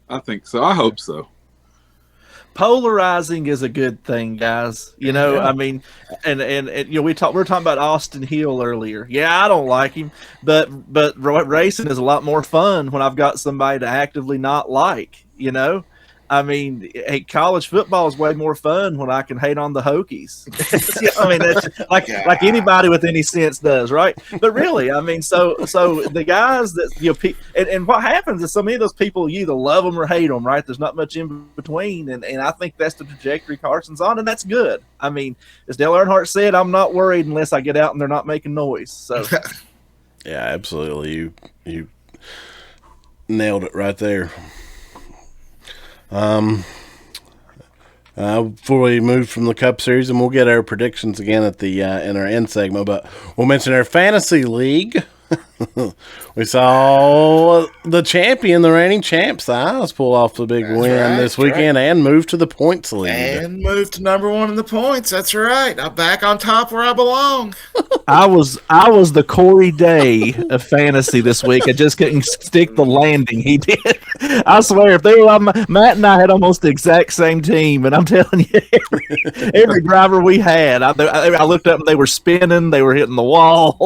I think so. I hope so. Polarizing is a good thing, guys. I mean, and we're talking about Austin Hill earlier. Yeah, I don't like him, but racing is a lot more fun when I've got somebody to actively not like. I mean, college football is way more fun when I can hate on the Hokies. I mean, that's like anybody with any sense does, right? But really, I mean, so the guys that and what happens is so many of those people, you either love them or hate them, right? There's not much in between, and I think that's the trajectory Carson's on, and that's good. I mean, as Dale Earnhardt said, I'm not worried unless I get out and they're not making noise. So, yeah, absolutely, you nailed it right there. Before we move from the Cup Series, and we'll get our predictions again at the in our end segment, but we'll mention our fantasy league. We saw the champion, the reigning champs, the Isles, pull off the big win this weekend and move to the points lead. And move to number one in the points. That's right. I'm back on top where I belong. I was the Corey Day of fantasy this week. I just couldn't stick the landing he did. I swear, if they were Matt and I had almost the exact same team, and I'm telling you, every driver we had, I looked up and they were spinning, they were hitting the wall,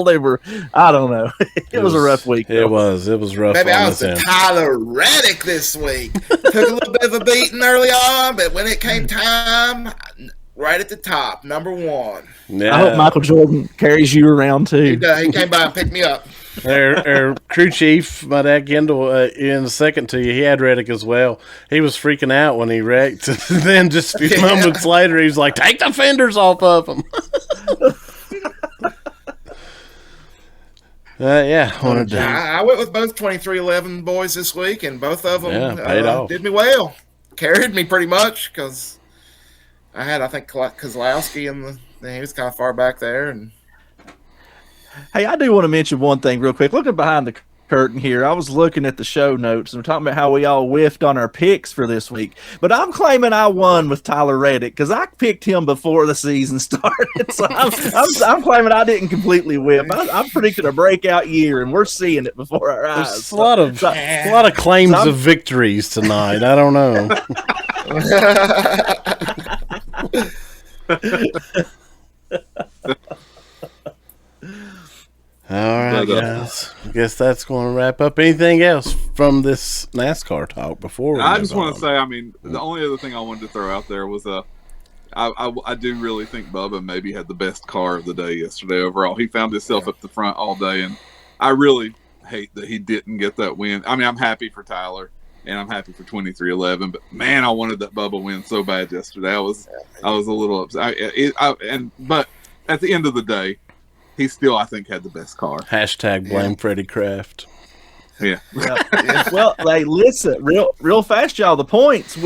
I don't know. It was a rough week. It was rough. Maybe I was the Tyler Reddick this week. Took a little bit of a beating early on, but when it came time, right at the top, number one. Yeah. I hope Michael Jordan carries you around too. He came by and picked me up. Our crew chief, my dad Kendall, in a second to you, he had Reddick as well. He was freaking out when he wrecked. Then just a few moments later, he was like, "Take the fenders off of him." I went with both 2311 boys this week, and both of them did me well. Carried me pretty much because I had, I think, Kozlowski, and he was kind of far back there. And hey, I do want to mention one thing real quick. Looking behind the curtain here, I was looking at the show notes and we're talking about how we all whiffed on our picks for this week. But I'm claiming I won with Tyler Reddick because I picked him before the season started. So I'm claiming I didn't completely whiff. I predicted a breakout year, and we're seeing it before our eyes. There's a lot of claims of victories tonight. I don't know. All right, guys. I guess that's going to wrap up. Anything else from this NASCAR talk before? I just want to say, I mean, the only other thing I wanted to throw out there was I do really think Bubba maybe had the best car of the day yesterday overall. He found himself up the front all day, and I really hate that he didn't get that win. I mean, I'm happy for Tyler, and I'm happy for 2311, but man, I wanted that Bubba win so bad yesterday. I was a little upset. But at the end of the day, he still, I think, had the best car. # blame Freddie Kraft. Yeah. Well, hey, listen, real fast, y'all. The points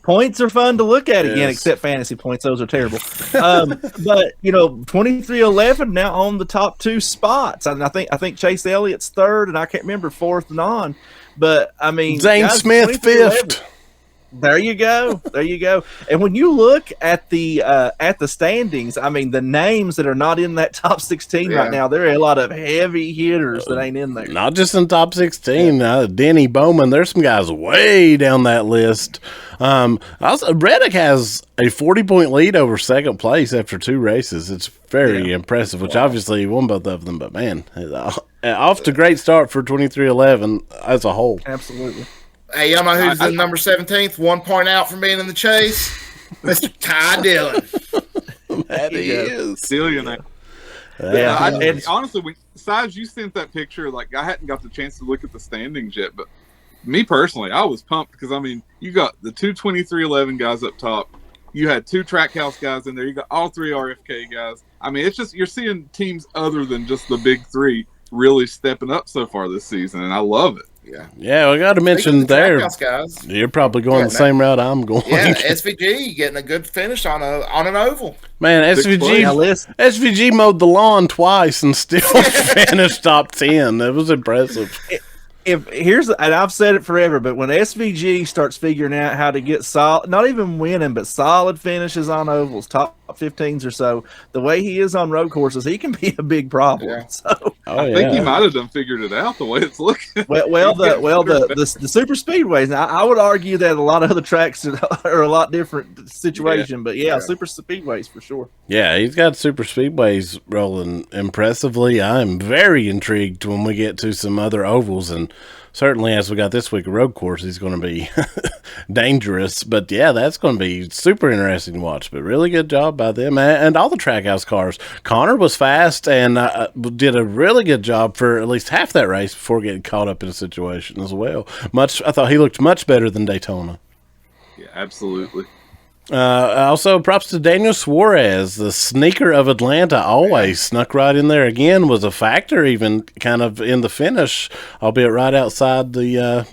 points are fun to look at again, except fantasy points; those are terrible. But 2311 now on the top two spots. And I think Chase Elliott's third, and I can't remember fourth and on. But I mean, Zane Smith fifth. There you go. And when you look at the standings, I mean, the names that are not in that top 16 right now, there are a lot of heavy hitters that ain't in there. Not just in top 16. Denny Bowman, there's some guys way down that list. Reddick has a 40-point lead over second place after 2 races. It's very impressive, which obviously he won both of them. But, man, off to a great start for 2311 as a whole. Absolutely. Hey, y'all know who's in number 17th? 1 point out from being in the chase? Mr. Ty Dillon. That he is. Dillion. And honestly, besides you sent that picture, like I hadn't got the chance to look at the standings yet, but me personally, I was pumped because, I mean, you got the 2 2311 guys up top, You had 2 Trackhouse guys in there. You got all 3 RFK guys. I mean, it's just you're seeing teams other than just the big 3 really stepping up so far this season, and I love it. Yeah, we got to mention there. Guys. You're probably going the same route I'm going. Yeah, SVG getting a good finish on an oval. Man, SVG mowed the lawn twice and still finished top 10. It was impressive. And I've said it forever, but when SVG starts figuring out how to get solid, not even winning, but solid finishes on ovals, top 15s or so, the way he is on road courses, he can be a big problem. Yeah. So I think he might have figured it out the way it's looking. The super speedways. Now, I would argue that a lot of other tracks are a lot different situation, but super speedways for sure. Yeah, he's got super speedways rolling impressively. I'm very intrigued when we get to some other ovals, and certainly as we got this week a road course, he's going to be dangerous. But yeah, that's going to be super interesting to watch. But really good job by them and all the Trackhouse cars. Connor was fast and did a really good job for at least half that race before getting caught up in a situation as well. I thought he looked much better than Daytona. Yeah, absolutely. Also, props to Daniel Suarez, the sneaker of Atlanta, always snuck right in there again, was a factor even kind of in the finish, albeit right outside the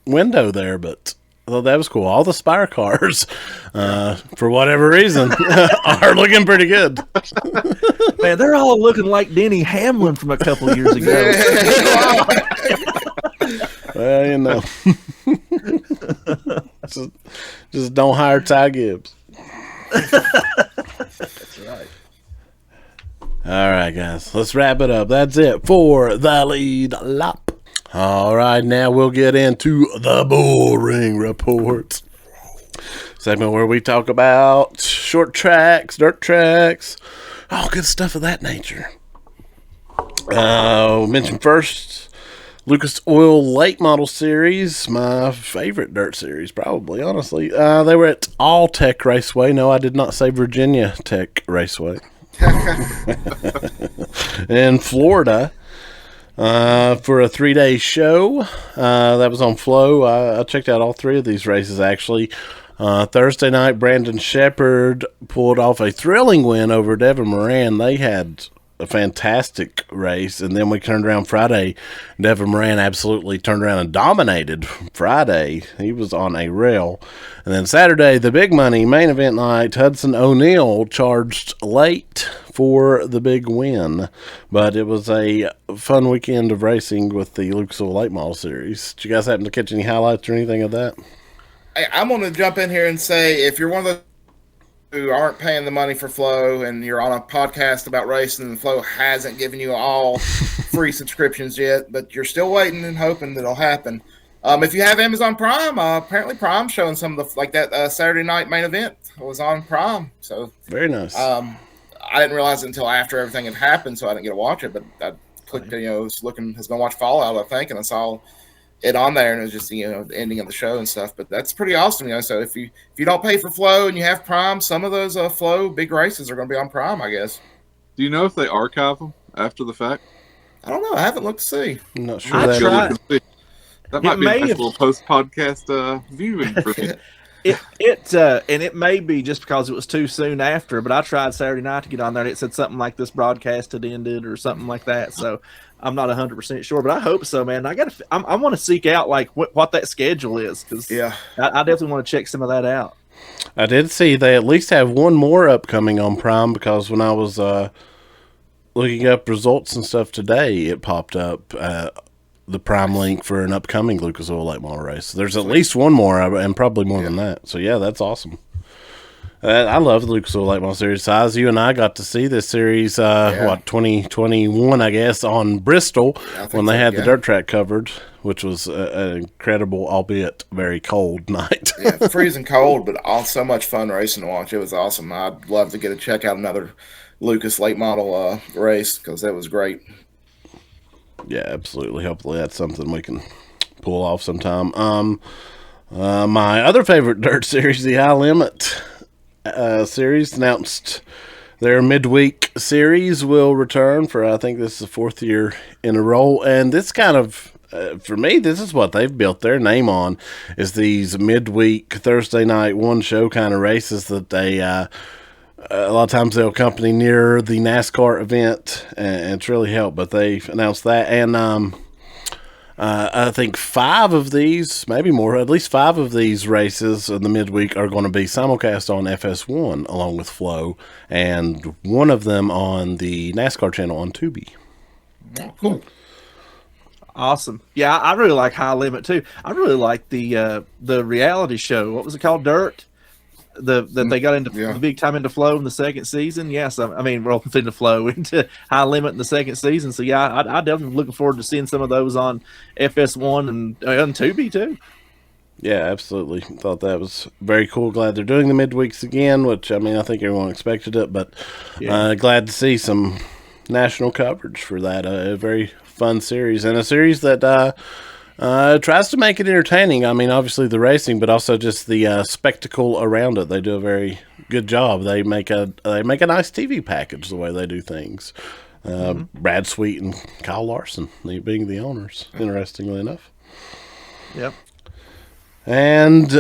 window there, but I thought that was cool. All the Spire cars, for whatever reason, are looking pretty good. Man, they're all looking like Denny Hamlin from a couple years ago. Well, you know. Just don't hire Ty Gibbs. That's right. All right, guys. Let's wrap it up. That's it for the lead lap. All right, now we'll get into the Bullring Report. Segment where we talk about short tracks, dirt tracks, all good stuff of that nature. We'll mention first Lucas Oil Late Model Series, my favorite dirt series, probably, honestly. They were at All Tech Raceway. No, I did not say Virginia Tech Raceway. In Florida for a 3-day show. That was on Flow. I checked out all 3 of these races, actually. Thursday night, Brandon Shepard pulled off a thrilling win over Devin Moran. They had a fantastic race, and then we turned around Friday. Devin Moran absolutely turned around and dominated Friday. He was on a rail. And then Saturday, the big money main event night, Hudson O'Neal charged late for the big win, but it was a fun weekend of racing with the Lucas Oil Late Model Series. Did you guys happen to catch any highlights or anything of that? Hey, I'm going to jump in here and say, if you're one of the who aren't paying the money for Flow and you're on a podcast about racing and Flow hasn't given you all free subscriptions yet, but you're still waiting and hoping that it'll happen. If you have Amazon Prime, apparently Prime showing some of the, like that Saturday night main event was on Prime. So very nice. I didn't realize it until after everything had happened, so I didn't get to watch it, but I clicked, was going to watch Fallout, I think, and I saw it on there, and it was just the ending of the show and stuff. But that's pretty awesome, So if you don't pay for Flow and you have Prime, some of those Flow big races are going to be on Prime, I guess. Do you know if they archive them after the fact? I don't know. I haven't looked to see. I'm not sure. That might be a nice little post podcast viewing for me. It may be just because it was too soon after, but I tried Saturday night to get on there and it said something like this broadcast had ended or something like that. So I'm not 100% sure, but I hope so, man. I want to seek out like what that schedule is, because I definitely want to check some of that out. I did see they at least have one more upcoming on Prime, because when I was looking up results and stuff today, it popped up the Prime link for an upcoming Lucas Oil Late Model race. So there's at least one more, and probably more than that. So yeah, that's awesome. I love the Lucas Oil Late Model Series. Size, you and I got to see this series, 2021, I guess, on Bristol when they had the dirt track covered, which was an incredible, albeit very cold night. Freezing cold, but so much fun racing to watch. It was awesome. I'd love to get to check out another Lucas Late Model race, because that was great. Yeah, absolutely. Hopefully that's something we can pull off sometime. My other favorite dirt series, the High Limit series, announced their midweek series will return for, I think this is the 4th year in a row. And this kind of for me, this is what they've built their name on, is these midweek Thursday night one show kind of races that they a lot of times they'll accompany near the NASCAR event, and it's really helped. But they've announced that, and I think 5 of these, maybe more, at least 5 of these races in the midweek are going to be simulcast on FS1 along with Flow, and one of them on the NASCAR channel on Tubi. Cool. Awesome. Yeah, I really like High Limit too. I really like the reality show. What was it called? Dirt. That they got into the big time into Flow in the second season. Yes, I mean rolled into Flow into High Limit in the second season. So yeah, I definitely looking forward to seeing some of those on FS1 and on Tubi too. Yeah, absolutely. Thought that was very cool. Glad they're doing the midweeks again, which I mean I think everyone expected it, but glad to see some national coverage for that. A very fun series, and a series that tries to make it entertaining. I mean, obviously the racing, but also just the spectacle around it. They do a very good job. They make a nice TV package the way they do things. Brad Sweet and Kyle Larson being the owners, interestingly enough. Yep. And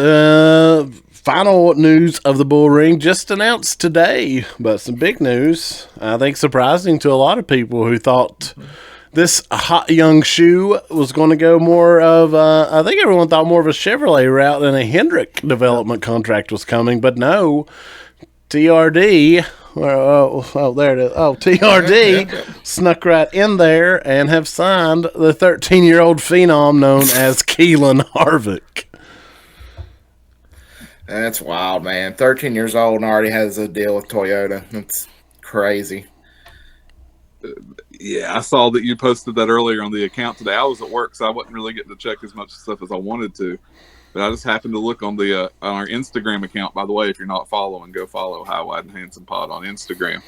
final news of the Bullring just announced today, but some big news. I think surprising to a lot of people who thought this hot young shoe was going to go more of, I think everyone thought more of a Chevrolet route, and a Hendrick development contract was coming, but no, TRD, there it is. Oh, TRD snuck right in there and have signed the 13-year-old phenom known as Keelan Harvick. That's wild, man. 13 years old and already has a deal with Toyota. That's crazy. Yeah, I saw that you posted that earlier on the account today. I was at work, so I wasn't really getting to check as much stuff as I wanted to. But I just happened to look on the on our Instagram account. By the way, if you're not following, go follow High Wide and Handsome Pod on Instagram.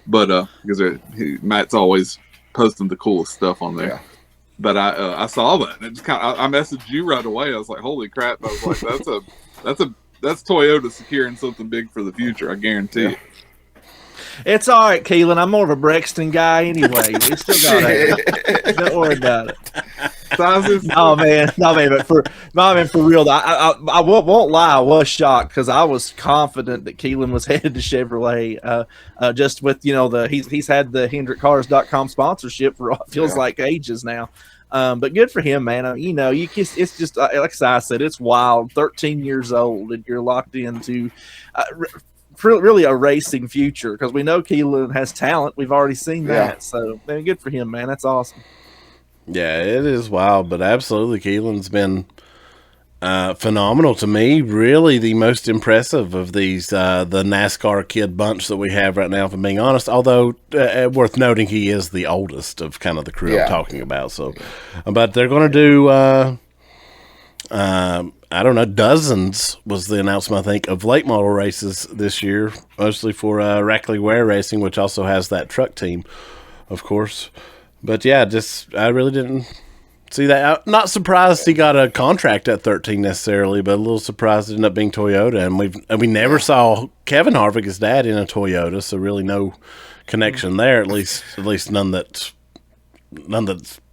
But because Matt's always posting the coolest stuff on there. Yeah. But I saw that, and it just I messaged you right away. I was like, "Holy crap!" I was like, "That's Toyota securing something big for the future." I guarantee it. It's all right, Keelan. I'm more of a Brexton guy anyway. We still got it. Don't worry about it. No, man. But for real, I won't lie. I was shocked because I was confident that Keelan was headed to Chevrolet. Just with he's had the HendrickCars.com sponsorship for what feels like ages now. But good for him, man. It's just like I said, it's wild. 13 years old, and you're locked into. Really a racing future, because we know Keelan has talent. We've already seen that. So, man, good for him, man. That's awesome. Yeah, it is wild, but absolutely, Keelan's been phenomenal to me. Really the most impressive of these, the NASCAR kid bunch that we have right now, if I'm being honest. Although, worth noting, he is the oldest of kind of the crew I'm talking about. So, but they're going to do... I don't know, dozens was the announcement, I think, of late model races this year, mostly for Rackley Ware Racing, which also has that truck team, of course. But yeah, I really didn't see that. I'm not surprised he got a contract at 13 necessarily, but a little surprised it ended up being Toyota. And we never saw Kevin Harvick, his dad, in a Toyota, so really no connection there. At least none that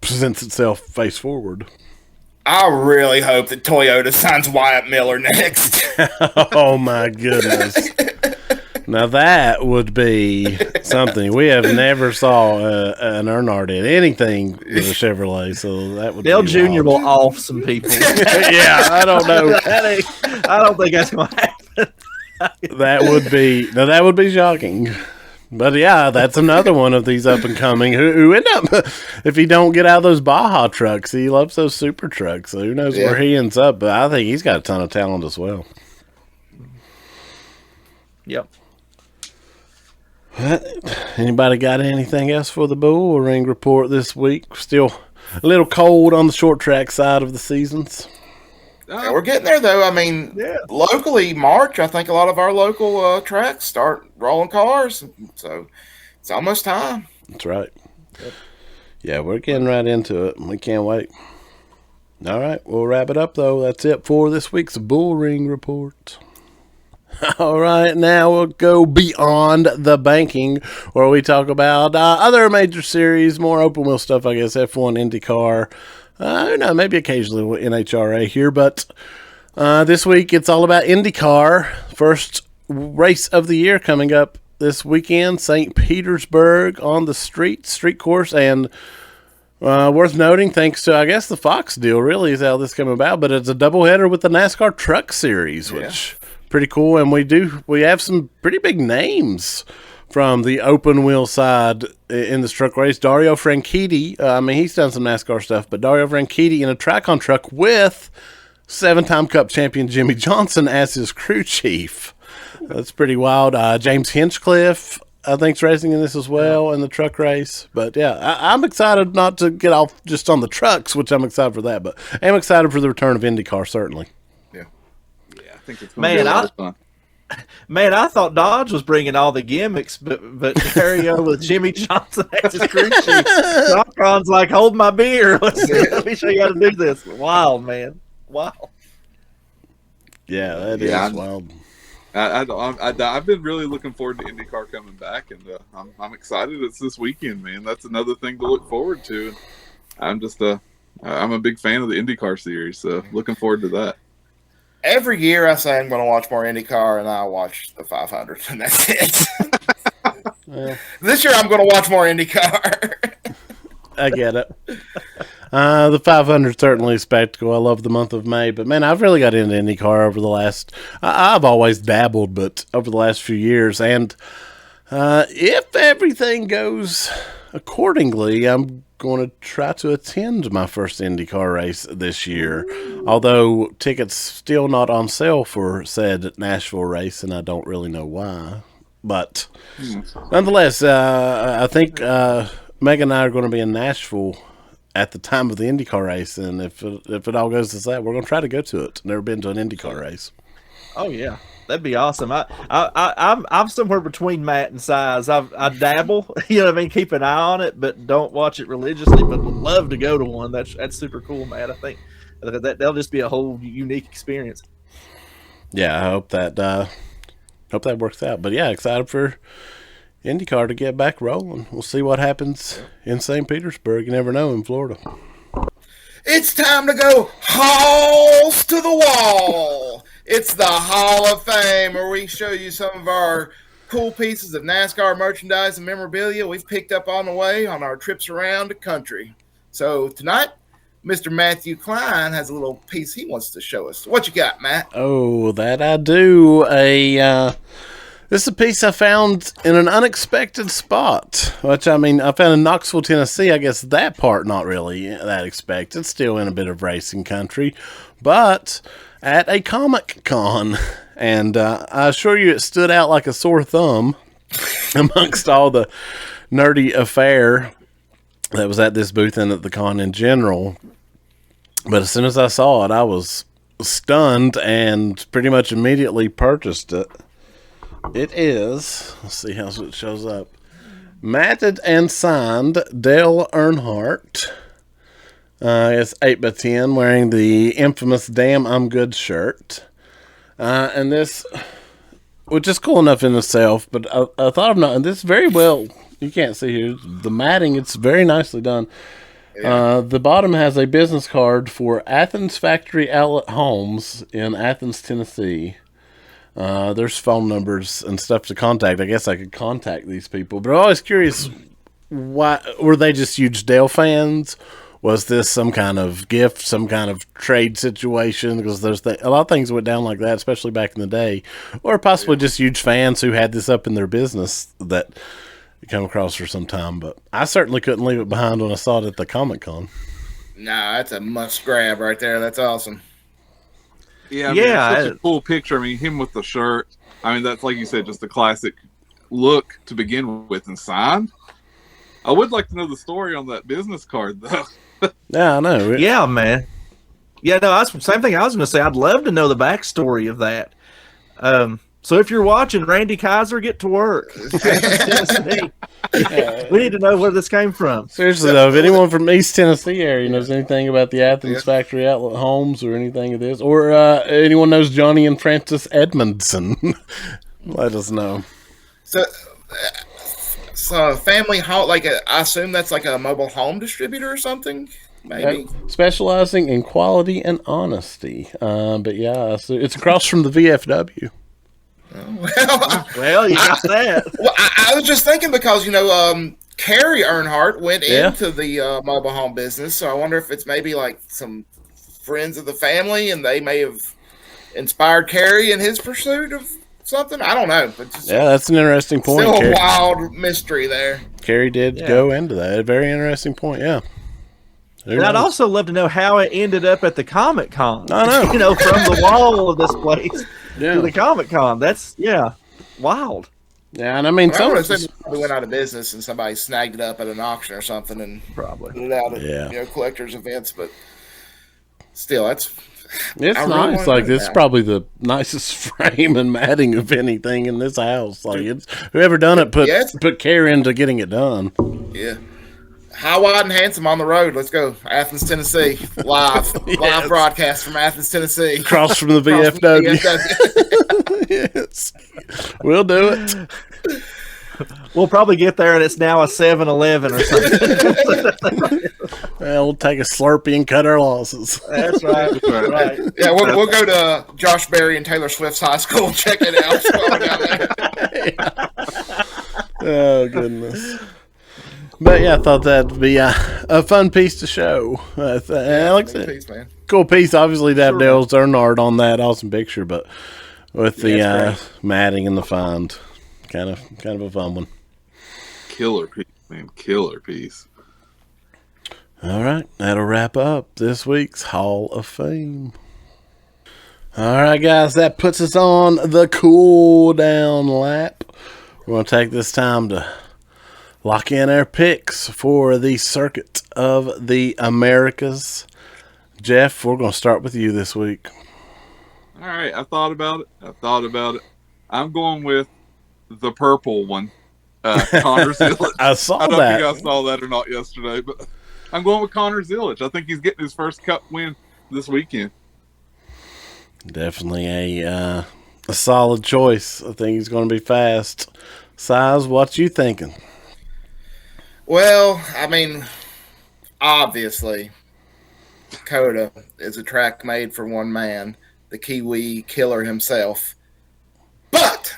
presents itself face forward. I really hope that Toyota signs Wyatt Miller next. Oh, my goodness. Now, that would be something. We have never saw an Earnhardt in anything with a Chevrolet, so that would Dale be Jr. wild. will off some people. Yeah, I don't know. I don't think that's going to happen. That would be shocking. But yeah, that's another one of these up and coming who end up, if he don't get out of those Baja trucks, he loves those super trucks. So who knows where he ends up? But I think he's got a ton of talent as well. Yep. Anybody got anything else for the Bullring Report this week? Still a little cold on the short track side of the seasons. Yeah, we're getting there, though. I mean, locally, March, I think a lot of our local tracks start rolling cars. So it's almost time. That's right. Yep. Yeah, we're getting right into it. We can't wait. All right, we'll wrap it up, though. That's it for this week's Bullring Report. All right, now we'll go beyond the banking, where we talk about other major series, more open wheel stuff, I guess, F1, IndyCar, No, maybe occasionally with NHRA here, but this week it's all about IndyCar. First race of the year coming up this weekend, St. Petersburg on the street course, and worth noting, thanks to, I guess, the Fox deal really is how this came about, but it's a doubleheader with the NASCAR Truck Series, which pretty cool, and we have some pretty big names from the open wheel side in this truck race. Dario Franchitti, he's done some NASCAR stuff, but Dario Franchitti in a Tricon truck with 7-time Cup champion Jimmy Johnson as his crew chief. That's pretty wild. James Hinchcliffe, I think, is racing in this as well in the truck race. But yeah, I'm excited not to get off just on the trucks, which I'm excited for that, but I'm excited for the return of IndyCar, certainly. Yeah, I think it's going to be a lot of fun. Man, I thought Dodge was bringing all the gimmicks, but Dario with Jimmy Johnson as his crew chief. Tricon's like, hold my beer. Let me show you how to do this. Wild, man. Wow. Yeah, that is wild. I've been really looking forward to IndyCar coming back, and I'm excited it's this weekend, man. That's another thing to look forward to. I'm a big fan of the IndyCar series, so looking forward to that. Every year I say I'm going to watch more IndyCar, and I watch the 500, and that's it. This year I'm going to watch more IndyCar. I get it. The 500 certainly is spectacle. I love the month of May, but man, I've really got into IndyCar over the last. I've always dabbled, but over the last few years, and if everything goes accordingly, I'm going to try to attend my first IndyCar race this year. Although tickets still not on sale for said Nashville race, and I don't really know why. But nonetheless, I think Meg and I are going to be in Nashville at the time of the IndyCar race, and if it all goes as that, we're going to try to go to it. Never been to an IndyCar race. Oh yeah, that'd be awesome. I'm somewhere between Matt and Size. I dabble, keep an eye on it, but don't watch it religiously. But would love to go to one. That's super cool, Matt. I think that'll just be a whole unique experience. Yeah, I hope that works out. But yeah, excited for IndyCar to get back rolling. We'll see what happens in St. Petersburg. You never know in Florida. It's time to go halls to the wall. It's the Hall of Fame, where we show you some of our cool pieces of NASCAR merchandise and memorabilia we've picked up on the way on our trips around the country. So tonight, Mr. Matthew Klein has a little piece he wants to show us. What you got, Matt? Oh, that I do. This is a piece I found in an unexpected spot, which, I found in Knoxville, Tennessee. I guess that part not really that expected. Still in a bit of racing country, but at a Comic-Con. And I assure you it stood out like a sore thumb amongst all the nerdy affair that was at this booth and at the con in general. But as soon as I saw it, I was stunned and pretty much immediately purchased it. It is, let's see how it shows up, matted and signed Dale Earnhardt. It's 8x10, wearing the infamous Damn I'm Good shirt. And this, which is cool enough in itself, but I thought of not, and this very well, you can't see here, the matting, it's very nicely done. Yeah. The bottom has a business card for Athens Factory Outlet Homes in Athens, Tennessee. There's phone numbers and stuff to contact. I guess I could contact these people, but I'm always curious, why were they just huge Dale fans? Was this some kind of gift, some kind of trade situation? Because there's a lot of things went down like that, especially back in the day, or possibly just huge fans who had this up in their business that you come across for some time. But I certainly couldn't leave it behind when I saw it at the Comic-Con. Nah, that's a must grab right there. That's awesome. Yeah, it's such a cool picture. Him with the shirt. That's like you said, just a classic look to begin with, and signed. I would like to know the story on that business card, though. Yeah, I know. Yeah, man. Yeah, no, that's the same thing I was going to say. I'd love to know the backstory of that. So if you're watching, Randy Kaiser, get to work. We need to know where this came from. Seriously, though, if anyone from East Tennessee area knows anything about the Athens Factory Outlet Homes or anything of this, or anyone knows Johnny and Francis Edmondson, let us know. So family home, I assume that's like a mobile home distributor or something? maybe. Specializing in quality and honesty. But yeah, so it's across from the VFW. Well, you got that. Well, I was just thinking because, Carrie Earnhardt went into the mobile home business, so I wonder if it's maybe like some friends of the family and they may have inspired Carrie in his pursuit of something. I don't know. But That's an interesting point. Still a wild mystery there. Carrie did go into that. A very interesting point, yeah. And I'd also love to know how it ended up at the Comic-Con. I know. From the wall of this place to the Comic-Con. That's, wild. Yeah, and I mean, some probably went out of business and somebody snagged it up at an auction or something and probably put it out at collectors events. But still, it's nice. Like, this is probably the nicest frame and matting of anything in this house. Like, it's whoever done it put care into getting it done. Yeah. High, wide, and handsome on the road. Let's go. Athens, Tennessee. Live broadcast from Athens, Tennessee. Across from the VFW. Yes. We'll do it. We'll probably get there and it's now a 7-Eleven or something. We'll take a Slurpee and cut our losses. That's right. Right. Yeah, we'll go to Josh Berry and Taylor Swift's high school and check it out. Oh, goodness. But yeah, I thought that'd be a fun piece to show. Cool piece. Obviously, to have Dale Earnhardt on that awesome picture, but with the matting and the find, kind of a fun one. Killer piece, man. Killer piece. All right, that'll wrap up this week's Hall of Fame. All right, guys, that puts us on the cool down lap. We're going to take this time to lock in our picks for the Circuit of the Americas. Jeff, we're going to start with you this week. All right, I thought about it. I'm going with the purple one, Connor Zillage. I don't think I saw that or not yesterday, but I'm going with Connor Zillage. I think he's getting his first Cup win this weekend. Definitely a solid choice. I think he's going to be fast. Size, what you thinking? Well, I mean, obviously, COTA is a track made for one man, the Kiwi killer himself. But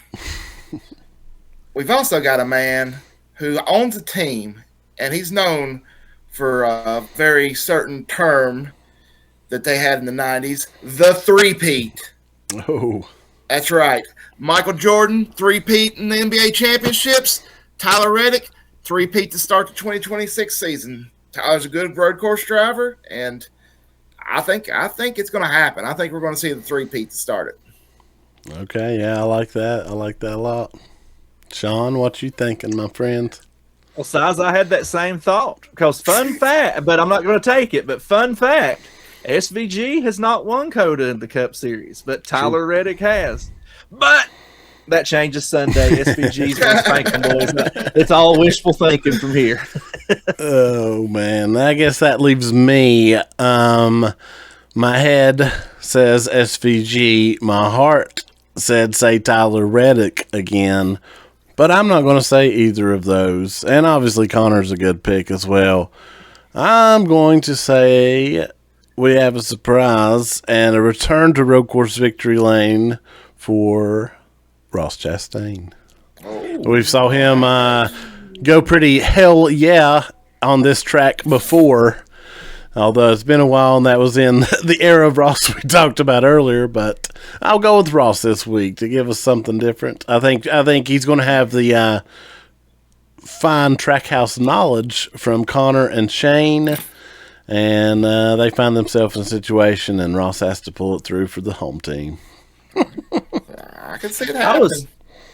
we've also got a man who owns a team, and he's known for a very certain term that they had in the 90s, the three-peat. Oh. That's right. Michael Jordan, three-peat in the NBA championships. Tyler Reddick, three-peat to start the 2026 season. Tyler's a good road course driver, and I think it's going to happen. I think we're going to see the three-peat to start it. Okay, yeah, I like that. I like that a lot. Sean, what you thinking, my friend? Well, Size, I had that same thought. Because fun fact, but I'm not going to take it, but fun fact, SVG has not won COTA in the Cup Series, but Tyler Reddick has. But that changes Sunday. SVG's going to spank them, boys. It's all wishful thinking from here. Oh, man. I guess that leaves me. My head says SVG. My heart say Tyler Reddick again. But I'm not going to say either of those. And obviously Connor's a good pick as well. I'm going to say we have a surprise and a return to road course victory lane for Ross Chastain. Oh. We saw him go pretty hell yeah on this track before. Although it's been a while, and that was in the era of Ross we talked about earlier. But I'll go with Ross this week to give us something different. I think he's going to have the fine trackhouse knowledge from Connor and Shane, and they find themselves in a situation, and Ross has to pull it through for the home team. I can see it happen.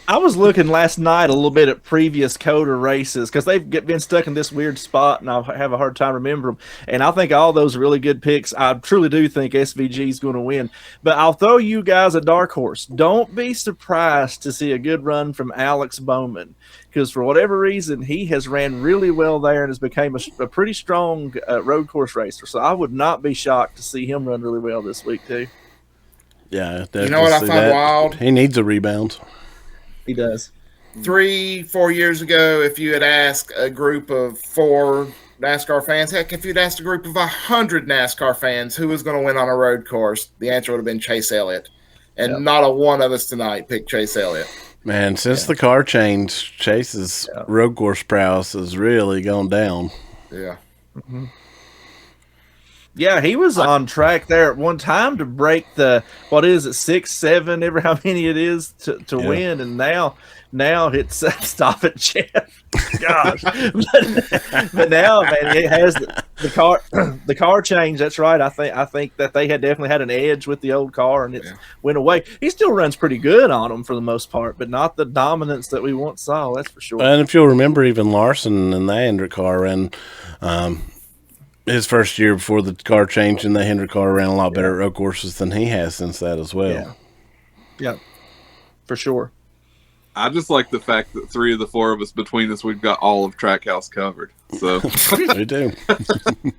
I was looking last night a little bit at previous COTA races because they've been stuck in this weird spot, and I have a hard time remembering them. And I think all those are really good picks. I truly do think SVG is going to win. But I'll throw you guys a dark horse. Don't be surprised to see a good run from Alex Bowman because for whatever reason, he has ran really well there and has become a pretty strong road course racer. So I would not be shocked to see him run really well this week too. Yeah, you know what I find wild? He needs a rebound. He does. 3-4 years ago, if you had asked a group of 4 NASCAR fans, heck, if you'd asked a group of 100 NASCAR fans who was going to win on a road course, the answer would have been Chase Elliott. And not a one of us tonight picked Chase Elliott. Man, since the car change, Chase's road course prowess has really gone down. Yeah. Mm-hmm. Yeah, he was on track there at one time to break the 6, 7, ever how many it is to win, and now it's stop it, Jeff. Gosh, but now, man, it has the car change. That's right. I think that they had definitely had an edge with the old car, and it went away. He still runs pretty good on them for the most part, but not the dominance that we once saw. That's for sure. And if you'll remember, even Larson in the Hendrick car ran. His first year before the car changed and the Hendrick car ran a lot better at road courses than he has since that as well. Yeah, for sure. I just like the fact that 3 of the 4 of us, between us, we've got all of Trackhouse covered. So we do.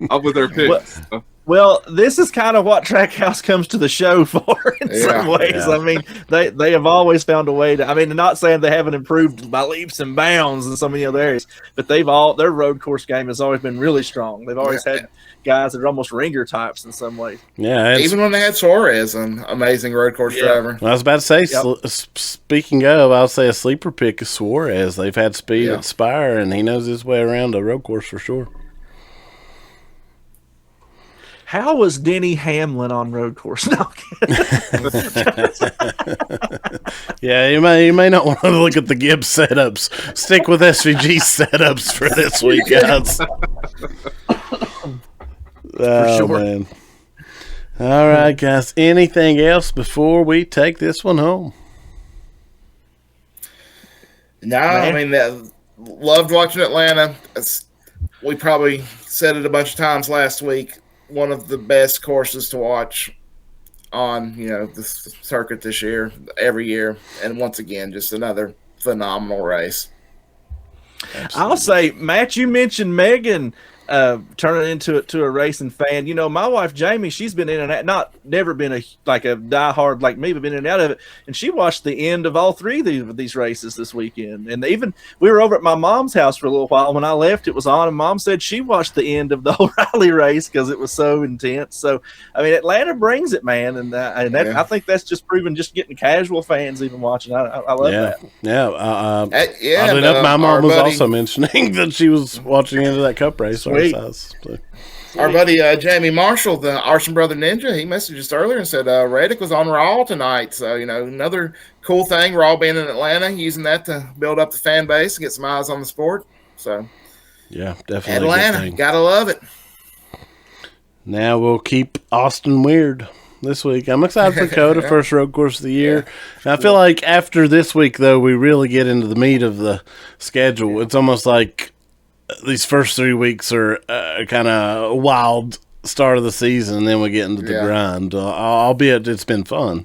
Up with our picks. Well, this is kind of what Trackhouse comes to the show for in some ways. Yeah. I mean, they have always found a way to. I mean, I'm not saying they haven't improved by leaps and bounds in so many other areas, but their road course game has always been really strong. They've always had guys that are almost ringer types in some ways. Yeah, even when they had Suarez, an amazing road course driver. I was about to say, speaking of, I'll say a sleeper pick is Suarez. They've had speed at Spire, and he knows his way around a road course for sure. How was Denny Hamlin on road course? No. Yeah, you may not want to look at the Gibbs setups. Stick with SVG setups for this week, guys. Oh, sure. Man. All right, guys. Anything else before we take this one home? No, I mean, loved watching Atlanta. We probably said it a bunch of times last week. One of the best courses to watch on, the circuit this year, every year. And once again, just another phenomenal race. Absolutely. I'll say, Matt, you mentioned Megan turning into a racing fan. My wife Jamie, she's been in and out, never been a diehard like me, but been in and out of it. And she watched the end of all 3 of these races this weekend. And even we were over at my mom's house for a little while. When I left, it was on, and Mom said she watched the end of the O'Reilly race because it was so intense. So I mean, Atlanta brings it, man, and I think that's just proven. Just getting casual fans even watching. I love that. Yeah, Oddly enough, my mom was also mentioning that she was watching into that Cup race. Our buddy Jamie Marshall, the Arson Brother Ninja, he messaged us earlier and said Reddick was on Raw tonight. So, another cool thing, Raw being in Atlanta, using that to build up the fan base and get some eyes on the sport. So, yeah, definitely. Atlanta, gotta love it. Now we'll keep Austin weird this week. I'm excited for COTA, first road course of the year. And I feel like after this week, though, we really get into the meat of the schedule. It's almost like these first 3 weeks are kind of a wild start of the season, and then we get into the grind. Albeit it's been fun.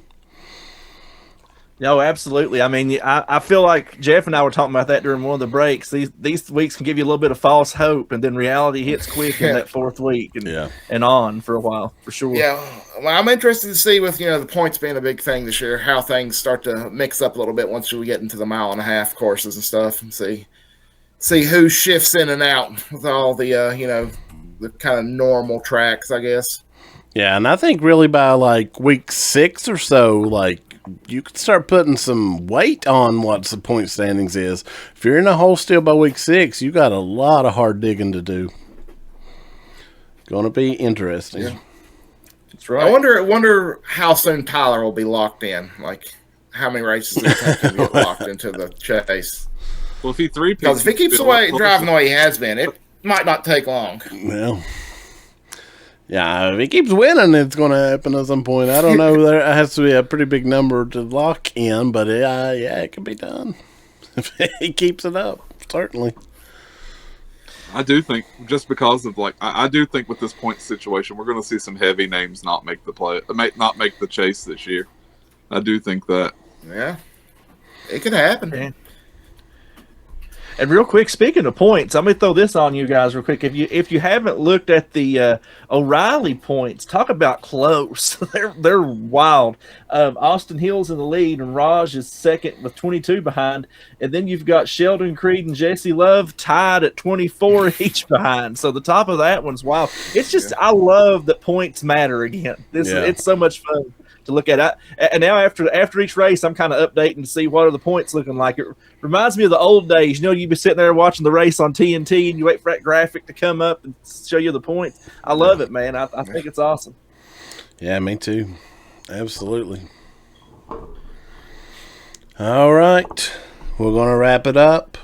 No, absolutely. I mean, I feel like Jeff and I were talking about that during one of the breaks. These weeks can give you a little bit of false hope, and then reality hits quick in that 4th week and on for a while, for sure. Yeah, well, I'm interested to see with, the points being a big thing this year, how things start to mix up a little bit once we get into the 1.5 mile courses and stuff, and see who shifts in and out with all the, the kind of normal tracks, I guess. Yeah, and I think really by week 6 or so, you could start putting some weight on what the point standings is. If you're in a hole still by week 6, you got a lot of hard digging to do. Going to be interesting. Yeah. That's right. I wonder how soon Tyler will be locked in. How many races does it take to get locked into the chase? Well, if he because if he keeps driving the way he has been, it might not take long. Well, yeah, if he keeps winning, it's going to happen at some point. I don't know. There has to be a pretty big number to lock in, but it can be done if he keeps it up. Certainly. I do think just because of I do think with this point situation, we're going to see some heavy names not make the chase this year. I do think that. Yeah, it could happen. And real quick, speaking of points, I'm gonna throw this on you guys real quick. If you haven't looked at the O'Reilly points, talk about close. they're wild. Austin Hill's in the lead, and Raj is second with 22 behind. And then you've got Sheldon Creed and Jesse Love tied at 24 each behind. So the top of that one's wild. It's just I love that points matter again. It's so much fun to look at. And now after each race, I'm kind of updating to see what are the points looking like. It reminds me of the old days. You'd be sitting there watching the race on TNT, and you wait for that graphic to come up and show you the points. I love it, man. I think it's awesome. Yeah, me too. Absolutely. All right, we're gonna wrap it up.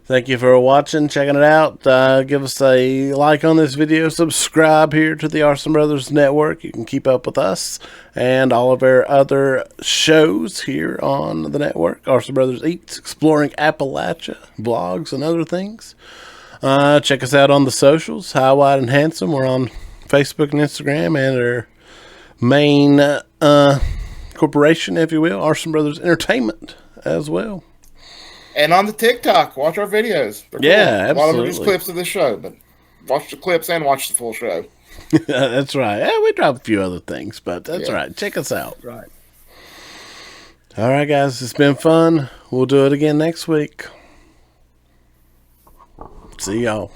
Thank you for watching, checking it out. Give us a like on this video. Subscribe here to the Arson Brothers Network. You can keep up with us and all of our other shows here on the network. Arson Brothers Eats, Exploring Appalachia, blogs, and other things. Check us out on the socials, High, Wide, and Handsome. We're on Facebook and Instagram, and our main corporation, if you will, Arson Brothers Entertainment as well. And on the TikTok, watch our videos. They're cool. Absolutely. A lot of them are just clips of the show, but watch the clips and watch the full show. That's right. Yeah, we drop a few other things, but that's right. Check us out. Right. All right, guys. It's been fun. We'll do it again next week. See y'all.